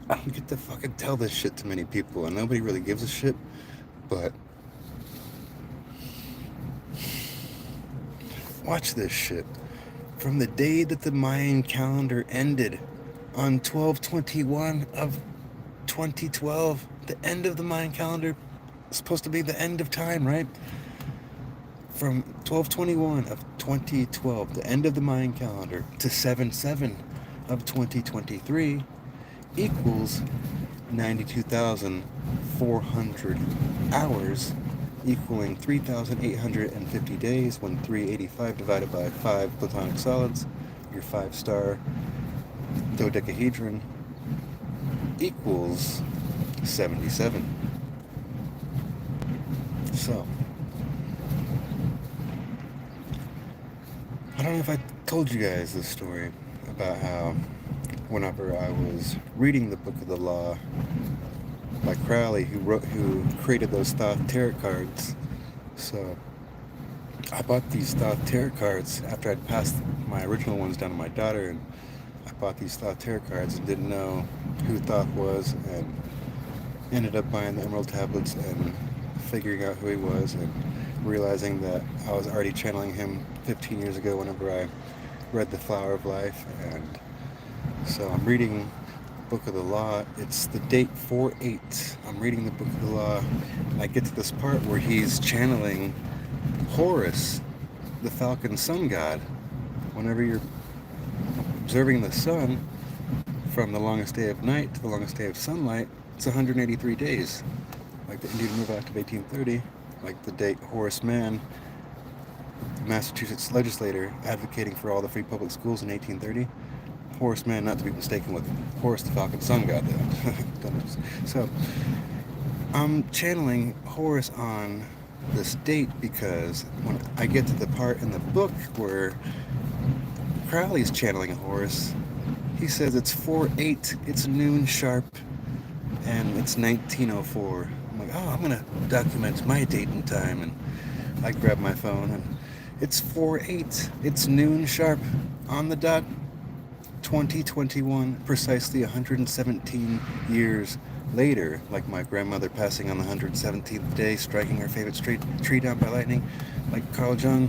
I don't get to fucking tell this shit to many people and nobody really gives a shit, but watch this shit. From the day that the Mayan calendar ended on 12/21 of 2012, the end of the Mayan calendar is supposed to be the end of time, right? From 12/21 of 2012, the end of the Mayan calendar, to 7/7 of 2023 equals 92,400 hours, equaling 3,850 days when 385 divided by 5 platonic solids, your 5-star dodecahedron, equals 77. So, I don't know if I told you guys this story about how whenever I was reading the Book of the Law by Crowley, who created those Thoth tarot cards. So I bought these Thoth tarot cards after I'd passed my original ones down to my daughter, and I bought these Thoth tarot cards and didn't know who Thoth was, and ended up buying the emerald tablets and figuring out who he was and realizing that I was already channeling him 15 years ago whenever I read The Flower of Life. And so I'm reading Book of the Law. It's the date 4/8. I'm reading the Book of the Law, and I get to this part where he's channeling Horus, the falcon sun god. Whenever you're observing the sun from the longest day of night to the longest day of sunlight, it's 183 days. Like the Indian Removal Act of 1830, like the date Horace Mann, Massachusetts legislator advocating for all the free public schools in 1830. Horace Mann, not to be mistaken with Horus the Falcon Sun God, though. So, I'm channeling Horus on this date because when I get to the part in the book where Crowley's channeling Horus, he says it's 4/8, it's noon sharp, and it's 1904. I'm like, oh, I'm gonna document my date and time, and I grab my phone, and it's 4/8, it's noon sharp, on the dot, 2021, precisely 117 years later, like my grandmother passing on the 117th day, striking her favorite tree down by lightning, like Carl Jung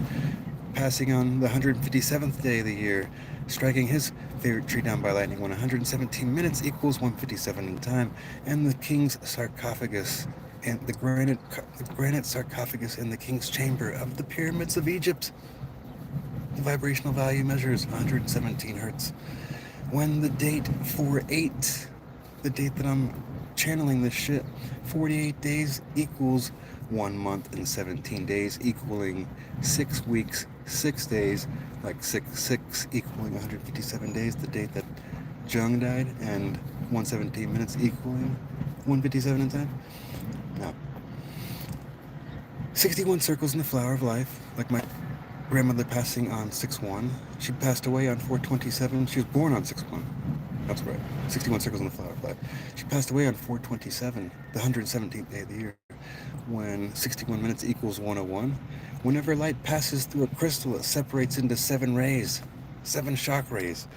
passing on the 157th day of the year, striking his favorite tree down by lightning when 117 minutes equals 157 in time, and the king's sarcophagus and the granite sarcophagus in the king's chamber of the pyramids of Egypt. The vibrational value measures 117 hertz. When the date 48, the date that I'm channeling this shit, 48 days equals 1 month and 17 days, equaling 6 weeks, 6 days, like 6 equaling 157 days, the date that Jung died, and 117 minutes equaling 157 in time. No. 61 circles in the flower of life, like my grandmother passing on 6-1. She passed away on 4/27. She was born on 6/1. That's right. 61 circles in the flower of life. She passed away on 4/27, the 117th day of the year, when 61 minutes equals 101. Whenever light passes through a crystal, it separates into 7 rays, 7 shock rays.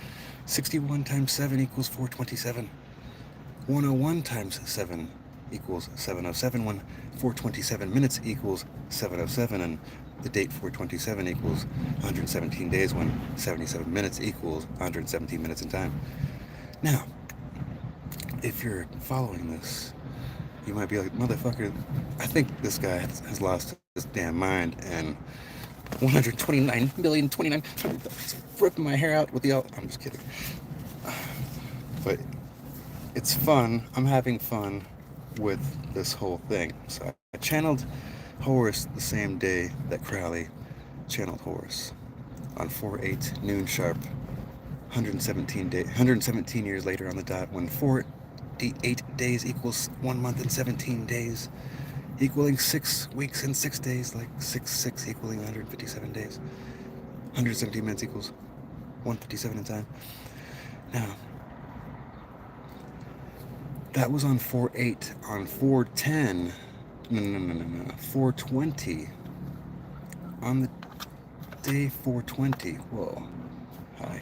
61 times 7 equals 427. 101 times 7 equals 707, when 427 minutes equals 707, and the date 427 equals 117 days, when 77 minutes equals 117 minutes in time. Now, if you're following this, you might be like, motherfucker, I think this guy has lost his damn mind, and 129,029,000, ripping my hair out with the I'm just kidding. But it's fun. I'm having fun with this whole thing. So I channeled Horus the same day that Crowley channeled Horus, on 4/8 noon sharp, 117 years later on the dot, when 48 days equals 1 month and 17 days, equaling 6 weeks and 6 days, like 6 equaling 157 days. 117 minutes equals 157 in time. Now, that was on 4/8. On 4/10, no, 4/20. On the day 4/20, whoa, hi.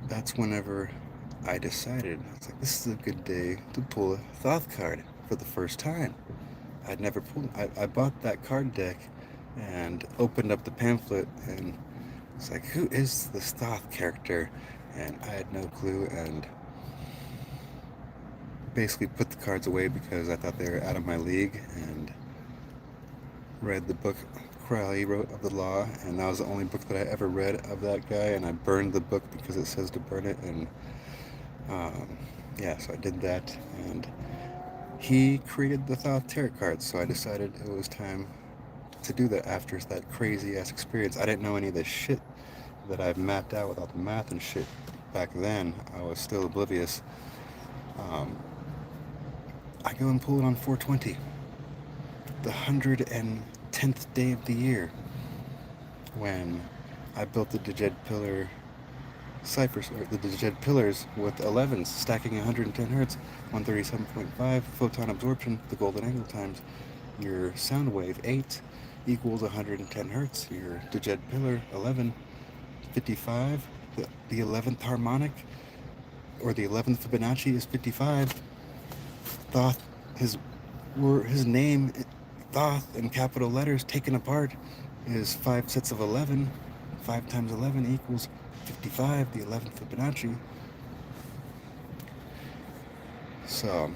That's whenever I decided, I was like, this is a good day to pull a Thoth card for the first time. I'd never pulled, I bought that card deck and opened up the pamphlet, and it's like, who is this Thoth character? And I had no clue, and basically put the cards away because I thought they were out of my league, and read the book Crowley wrote of the law, and that was the only book that I ever read of that guy, and I burned the book because it says to burn it, and yeah, so I did that, and he created the Thoth tarot cards, so I decided it was time to do that after that crazy ass experience. I didn't know any of this shit that I've mapped out without the math and shit. Back then, I was still oblivious. I go and pull it on 4/20, the 110th day of the year, when I built the D-jed pillar ciphers, or the D-jed pillars with 11s, stacking 110 hertz, 137.5 photon absorption, the golden angle times your sound wave 8 equals 110 hertz. Your D-jed pillar 11, 55, the 11th harmonic, or the 11th Fibonacci is 55. Thoth, his name, Thoth, in capital letters taken apart, is 5 sets of 11. 5 times 11 equals 55, the 11th Fibonacci. So,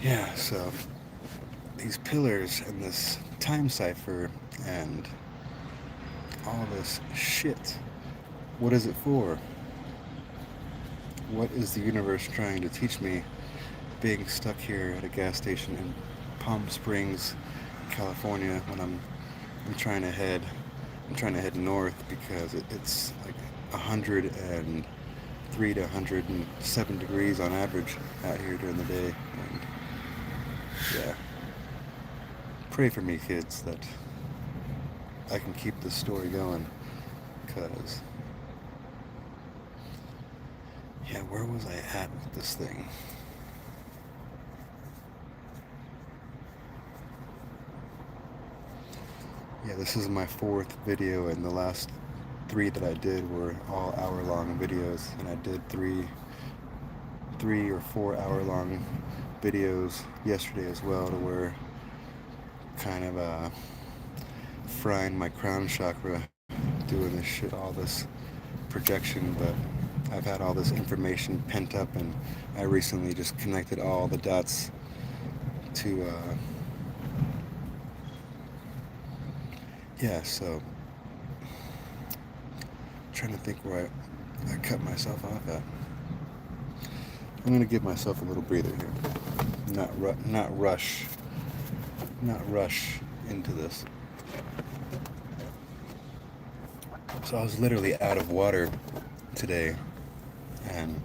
yeah, so these pillars and this time cipher and all this shit, what is it for? What is the universe trying to teach me, being stuck here at a gas station in Palm Springs, California, when I'm trying to head north, because it's like 103 to 107 degrees on average out here during the day. And yeah, pray for me, kids, that I can keep this story going, because Yeah, where was I at with this thing? Yeah, this is my 4th video, and the last 3 that I did were all hour-long videos, and I did 3 or 4 hour-long videos yesterday as well, to where kind of frying my crown chakra, doing this shit, all this projection. But I've had all this information pent up, and I recently just connected all the dots to yeah, so trying to think where I cut myself off at. I'm gonna give myself a little breather here, not rush into this. So I was literally out of water today, and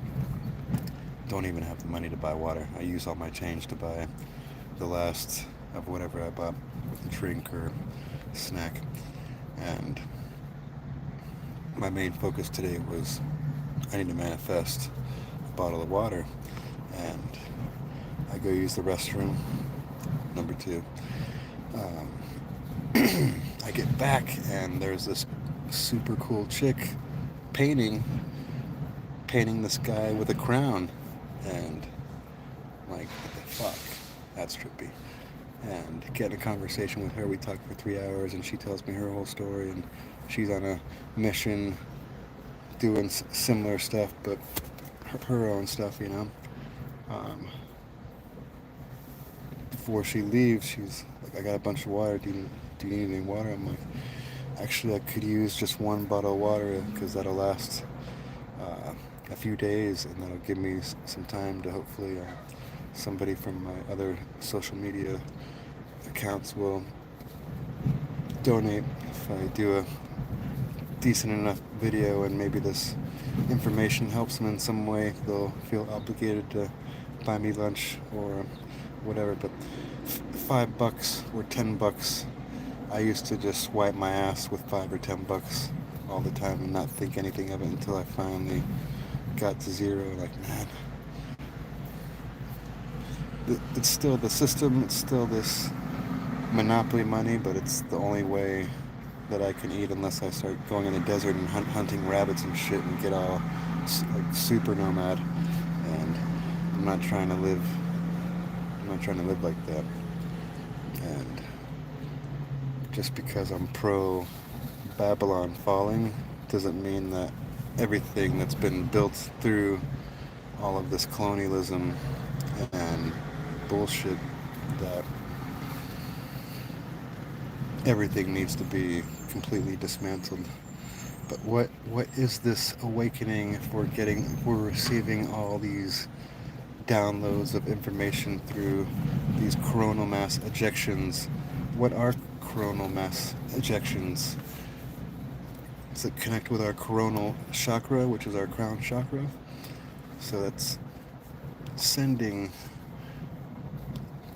don't even have the money to buy water. I use all my change to buy the last of whatever I bought, drink or snack. And my main focus today was I need to manifest a bottle of water. And I go use the restroom, number 2. I get back, and there's this super cool chick painting this guy with a crown. And I'm like, what the fuck? That's trippy. And get in a conversation with her. We talk for 3 hours, and she tells me her whole story, and she's on a mission doing similar stuff, but her own stuff, you know. Before she leaves, she's like, I got a bunch of water. Do you need any water? I'm like, actually, I could use just 1 bottle of water, because that'll last a few days, and that'll give me some time to hopefully somebody from my other social media accounts will donate if I do a decent enough video, and maybe this information helps them in some way. They'll feel obligated to buy me lunch or whatever. But $5 or $10, I used to just wipe my ass with $5 or $10 all the time and not think anything of it until I finally got to zero. Like, man, it's still the system, it's still this monopoly money, but it's the only way that I can eat, unless I start going in the desert and hunting rabbits and shit and get all like super nomad. And I'm not trying to live like that. And just because I'm pro Babylon falling doesn't mean that everything that's been built through all of this colonialism and bullshit, that everything needs to be completely dismantled. But what is this awakening if we're receiving all these downloads of information through these coronal mass ejections? What are coronal mass ejections? Does it connect with our coronal chakra, which is our crown chakra? So that's sending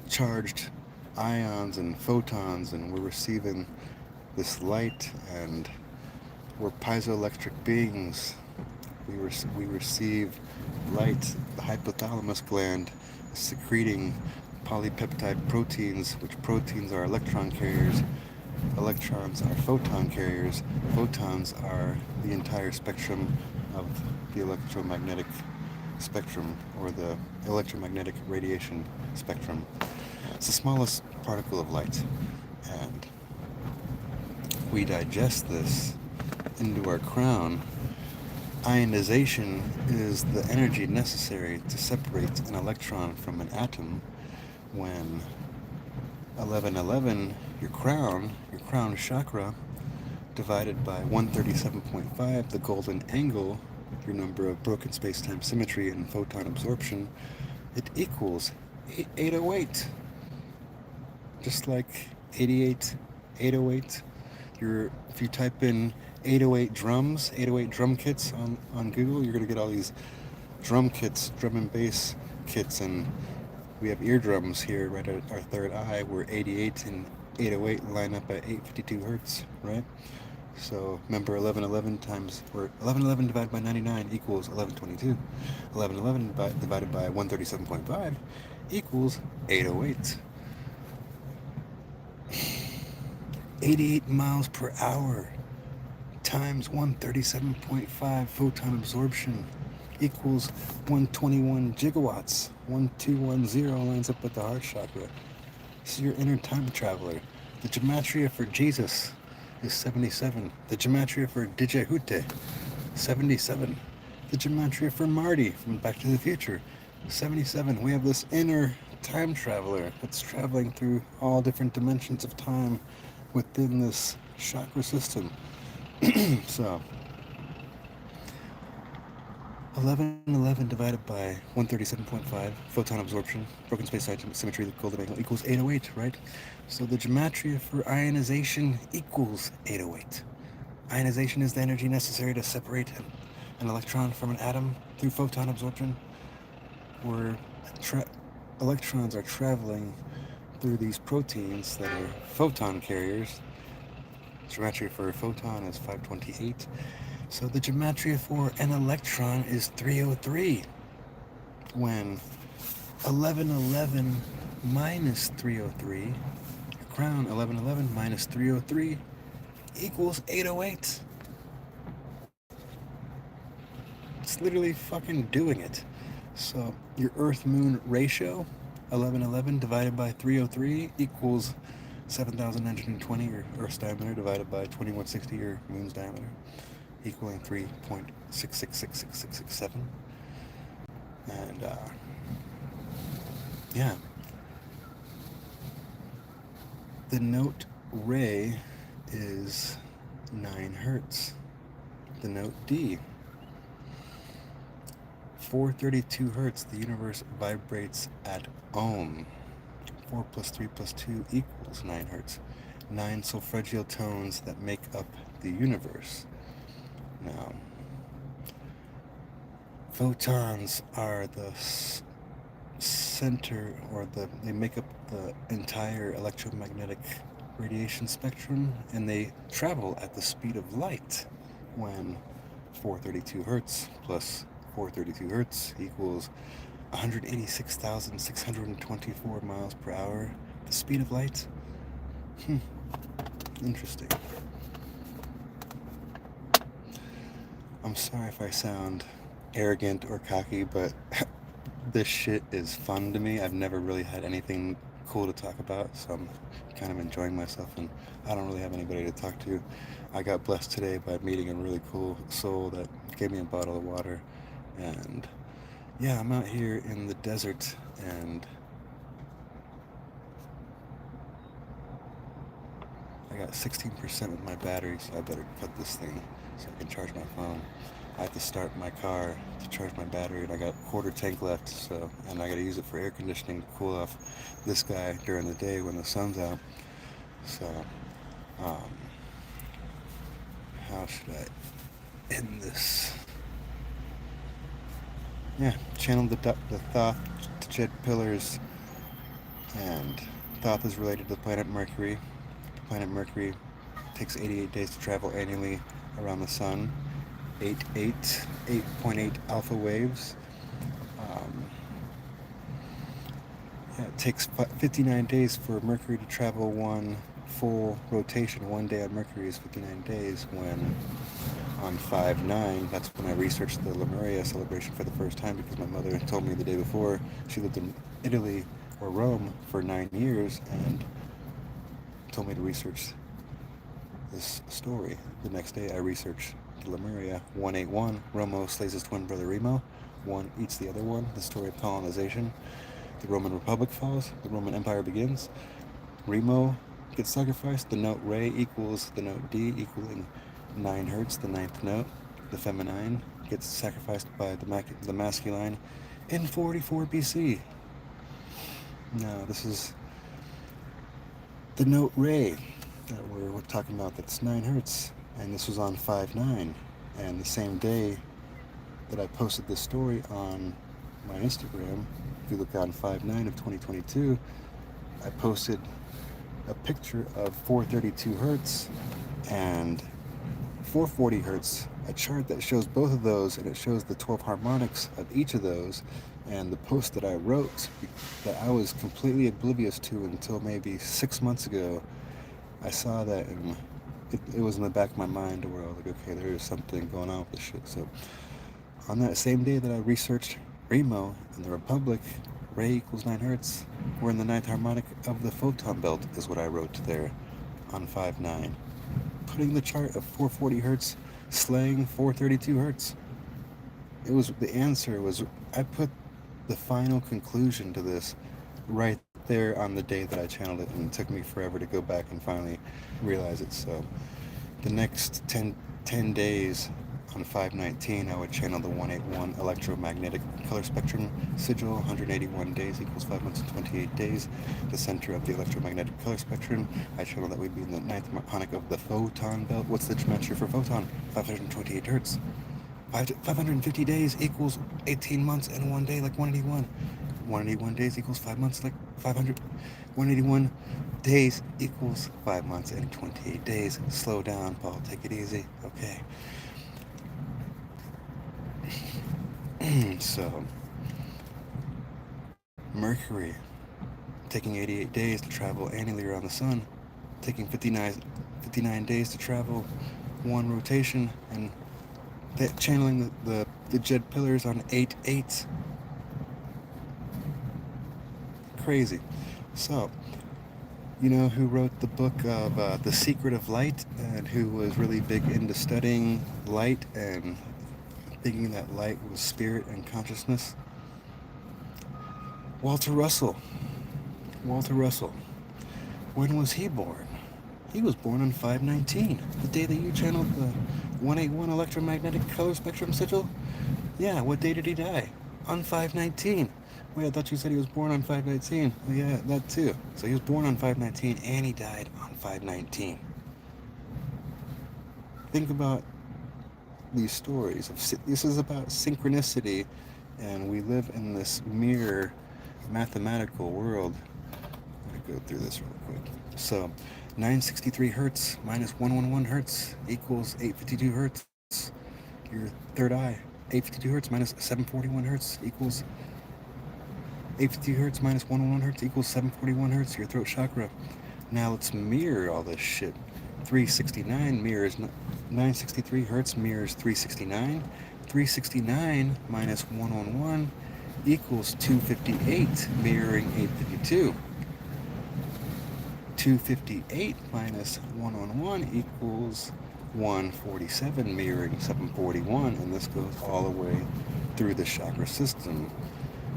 charged ions and photons, and we're receiving this light, and we're piezoelectric beings. We receive light. The hypothalamus gland is secreting polypeptide proteins, which proteins are electron carriers. Electrons are photon carriers. Photons are the entire spectrum of the electromagnetic spectrum, or the electromagnetic radiation spectrum. It's the smallest particle of light, and we digest this into our crown. Ionization is the energy necessary to separate an electron from an atom. When 1111, your crown chakra, divided by 137.5, the golden angle, your number of broken space-time symmetry and photon absorption, it equals 808. Just like 88, 808. If you type in 808 drums, 808 drum kits on Google, you're going to get all these drum kits, drum and bass kits, and we have eardrums here right at our third eye, where 88 and 808 line up at 852 hertz, right? So remember 1111 times, or 1111 divided by 99 equals 1122. 1111 divided by 137.5 equals 808. 88 miles per hour times 137.5 photon absorption equals 121 gigawatts. 1210 lines up with the heart chakra. This is your inner time traveler. The gematria for Jesus is 77. The gematria for D-jed, 77. The gematria for Marty from Back to the Future, 77. We have this inner time traveler that's traveling through all different dimensions of time within this chakra system. So 1111 divided by 137.5 photon absorption, broken space symmetry, the golden angle equals 808, right? So the gematria for ionization equals 808. Ionization is the energy necessary to separate an electron from an atom through photon absorption, where electrons are traveling through these proteins that are photon carriers. Gematria for a photon is 528. So the gematria for an electron is 303. When 1111 minus 303, crown 1111 minus 303 equals 808. It's literally fucking doing it. So your Earth-Moon ratio, 1111 divided by 303 equals 7,920, or Earth's diameter, divided by 2160, or Moon's diameter, equaling 3.6666667. And yeah, the note Re is 9 hertz. The note D, 432 hertz. The universe vibrates at ohm. 4 plus 3 plus 2 equals 9 hertz. 9 solfeggio tones that make up the universe. Now, photons are the center, or they make up the entire electromagnetic radiation spectrum, and they travel at the speed of light. When 432 hertz plus 432 hertz equals 186,624 miles per hour, the speed of light. Interesting. I'm sorry if I sound arrogant or cocky, but this shit is fun to me. I've never really had anything cool to talk about, so I'm kind of enjoying myself, and I don't really have anybody to talk to. I got blessed today by meeting a really cool soul that gave me a bottle of water, and yeah, I'm out here in the desert, and I got 16% with my battery, so I better cut this thing so I can charge my phone. I have to start my car to charge my battery, and I got a quarter tank left, so, and I gotta use it for air conditioning to cool off this guy during the day when the sun's out. So, how should I end this? Yeah, channel the Thoth D-jed pillars, and Thoth is related to the planet Mercury. The planet Mercury takes 88 days to travel annually around the sun. 8.8 alpha waves. It takes 59 days for Mercury to travel one full rotation. One day on Mercury is 59 days. When on 5/9, that's when I researched the Lemuria celebration for the first time, because my mother told me the day before she lived in Italy or Rome for 9 years and told me to research this story. The next day I researched Lemuria. 181, Romo slays his twin brother Remo. One eats the other one. The story of colonization. The Roman Republic falls. The Roman Empire begins. Remo gets sacrificed. The note Re equals the note D, equaling 9 hertz, the 9th note. The feminine gets sacrificed by the masculine in 44 BC. Now, this is the note Re that we're talking about, that's 9 hertz. And this was on 5/9, and the same day that I posted this story on my Instagram, if you look on 5/9 of 2022, I posted a picture of 432 hertz and 440 hertz, a chart that shows both of those, and it shows the 12 harmonics of each of those. And the post that I wrote that I was completely oblivious to until maybe 6 months ago, I saw that, and it was in the back of my mind where I was like, okay, there is something going on with this shit. So on that same day that I researched Remo and the Republic, Ray equals 9 hertz, we're in the ninth harmonic of the photon belt, is what I wrote there on 5-9. Putting the chart of 440 hertz, slaying 432 hertz. The answer was, I put the final conclusion to this right there on the day that I channeled it, and it took me forever to go back and finally realize it. So the next 10 days on 519, I would channel the 181 electromagnetic color spectrum sigil. 181 days equals 5 months and 28 days. The center of the electromagnetic color spectrum, I channel that would be in the ninth harmonic of the photon belt. What's the gematria for photon? 528 hertz. 550 days equals 18 months and 1 day, like 181. 181 days equals 5 months, like 500. 181 days equals 5 months and 28 days. Slow down, Paul. Take it easy. Okay. So, Mercury, taking 88 days to travel annually around the sun, taking 59 days to travel one rotation, and channeling the Jed pillars on 8/8. Crazy. So, you know who wrote the book of The Secret of Light, and who was really big into studying light and thinking that light was spirit and consciousness? Walter Russell. Walter Russell. When was he born? He was born on 5/19, the day that you channeled the 181 electromagnetic color spectrum sigil. Yeah, what day did he die? On 5/19. Wait, I thought you said he was born on 5/19. Well, yeah, that too. So he was born on 5/19 and he died on 5/19. Think about these stories. This is about synchronicity, and we live in this mirror mathematical world. I'm going to go through this real quick. So 963 hertz minus 111 hertz equals 852 hertz. Your third eye. 852 hertz minus 741 hertz equals 852 hertz minus 111 hertz equals 741 hertz, your throat chakra. Now let's mirror all this shit. 369 mirrors 963 hertz mirrors 369. 369 minus 111 equals 258, mirroring 852. 258 minus 111 equals 147, mirroring 741, and this goes all the way through the chakra system.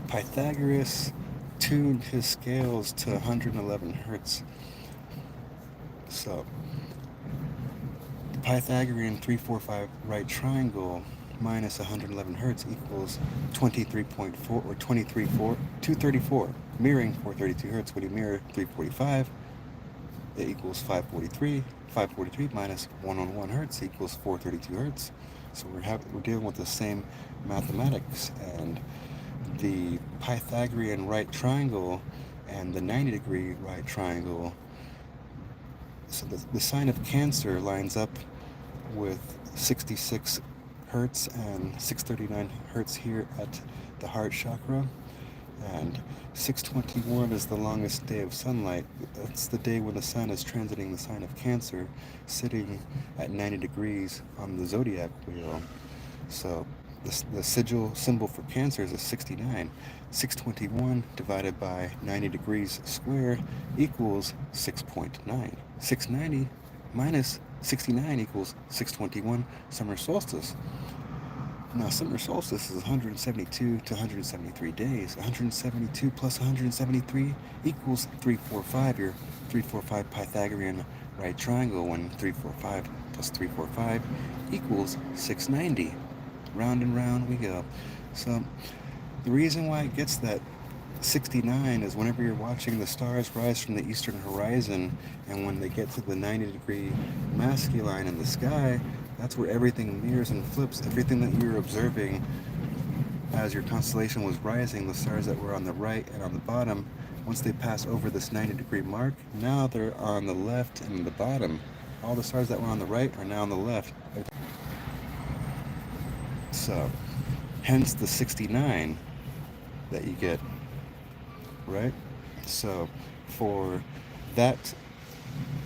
Pythagoras tuned his scales to 111 hertz. So, the Pythagorean 345 right triangle minus 111 hertz equals 23.4 or 234, mirroring 432 hertz. When you mirror 345, it equals 543. 543 minus 111 hertz equals 432 hertz. So we're dealing with the same mathematics, and the Pythagorean right triangle and the 90-degree right triangle. So the sign of Cancer lines up with 66 hertz and 639 hertz here at the heart chakra. And 621 is the longest day of sunlight. That's the day when the sun is transiting the sign of Cancer, sitting at 90 degrees on the zodiac wheel. So the sigil symbol for Cancer is a 69. 621 divided by 90 degrees square equals 6.9. 690 minus 69 equals 621, summer solstice. Now, summer solstice is 172 to 173 days. 172 plus 173 equals 345, your 345 Pythagorean right triangle, when 345 plus 345 equals 690. Round and round we go. So the reason why it gets that 69 is whenever you're watching the stars rise from the eastern horizon, and when they get to the 90-degree masculine in the sky, that's where everything mirrors and flips. Everything that you're observing as your constellation was rising, the stars that were on the right and on the bottom, once they pass over this 90-degree mark, now they're on the left and the bottom. all the stars that were on the right are now on the left. So, hence the 69 that you get, right? So, for that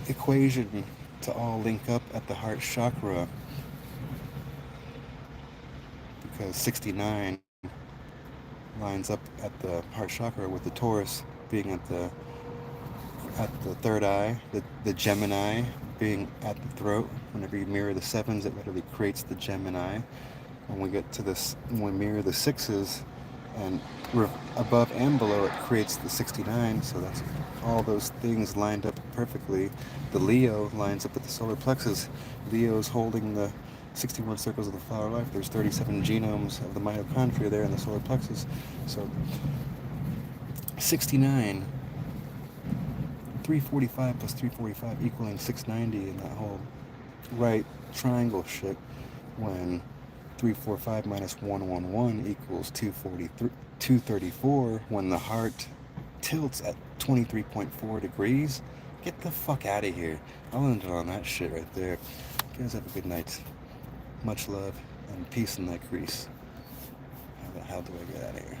equation to all link up at the heart chakra, because 69 lines up at the heart chakra with the Taurus being at the third eye, the Gemini being at the throat. Whenever you mirror the sevens, it literally creates the Gemini. When we get to this, when we mirror the sixes, and we're above and below, it creates the 69. So that's all those things lined up perfectly. The Leo lines up with the solar plexus. Leo's holding the 61 circles of the flower life. There's 37 genomes of the mitochondria there in the solar plexus. So 69, 345 plus 345 equaling 690 in that whole right triangle shit, when 345 minus 111 equals 234, when the heart tilts at 23.4 degrees. Get the fuck out of here. I'll end it on that shit right there. You guys have a good night. Much love and peace in that crease. How the hell do I get out of here?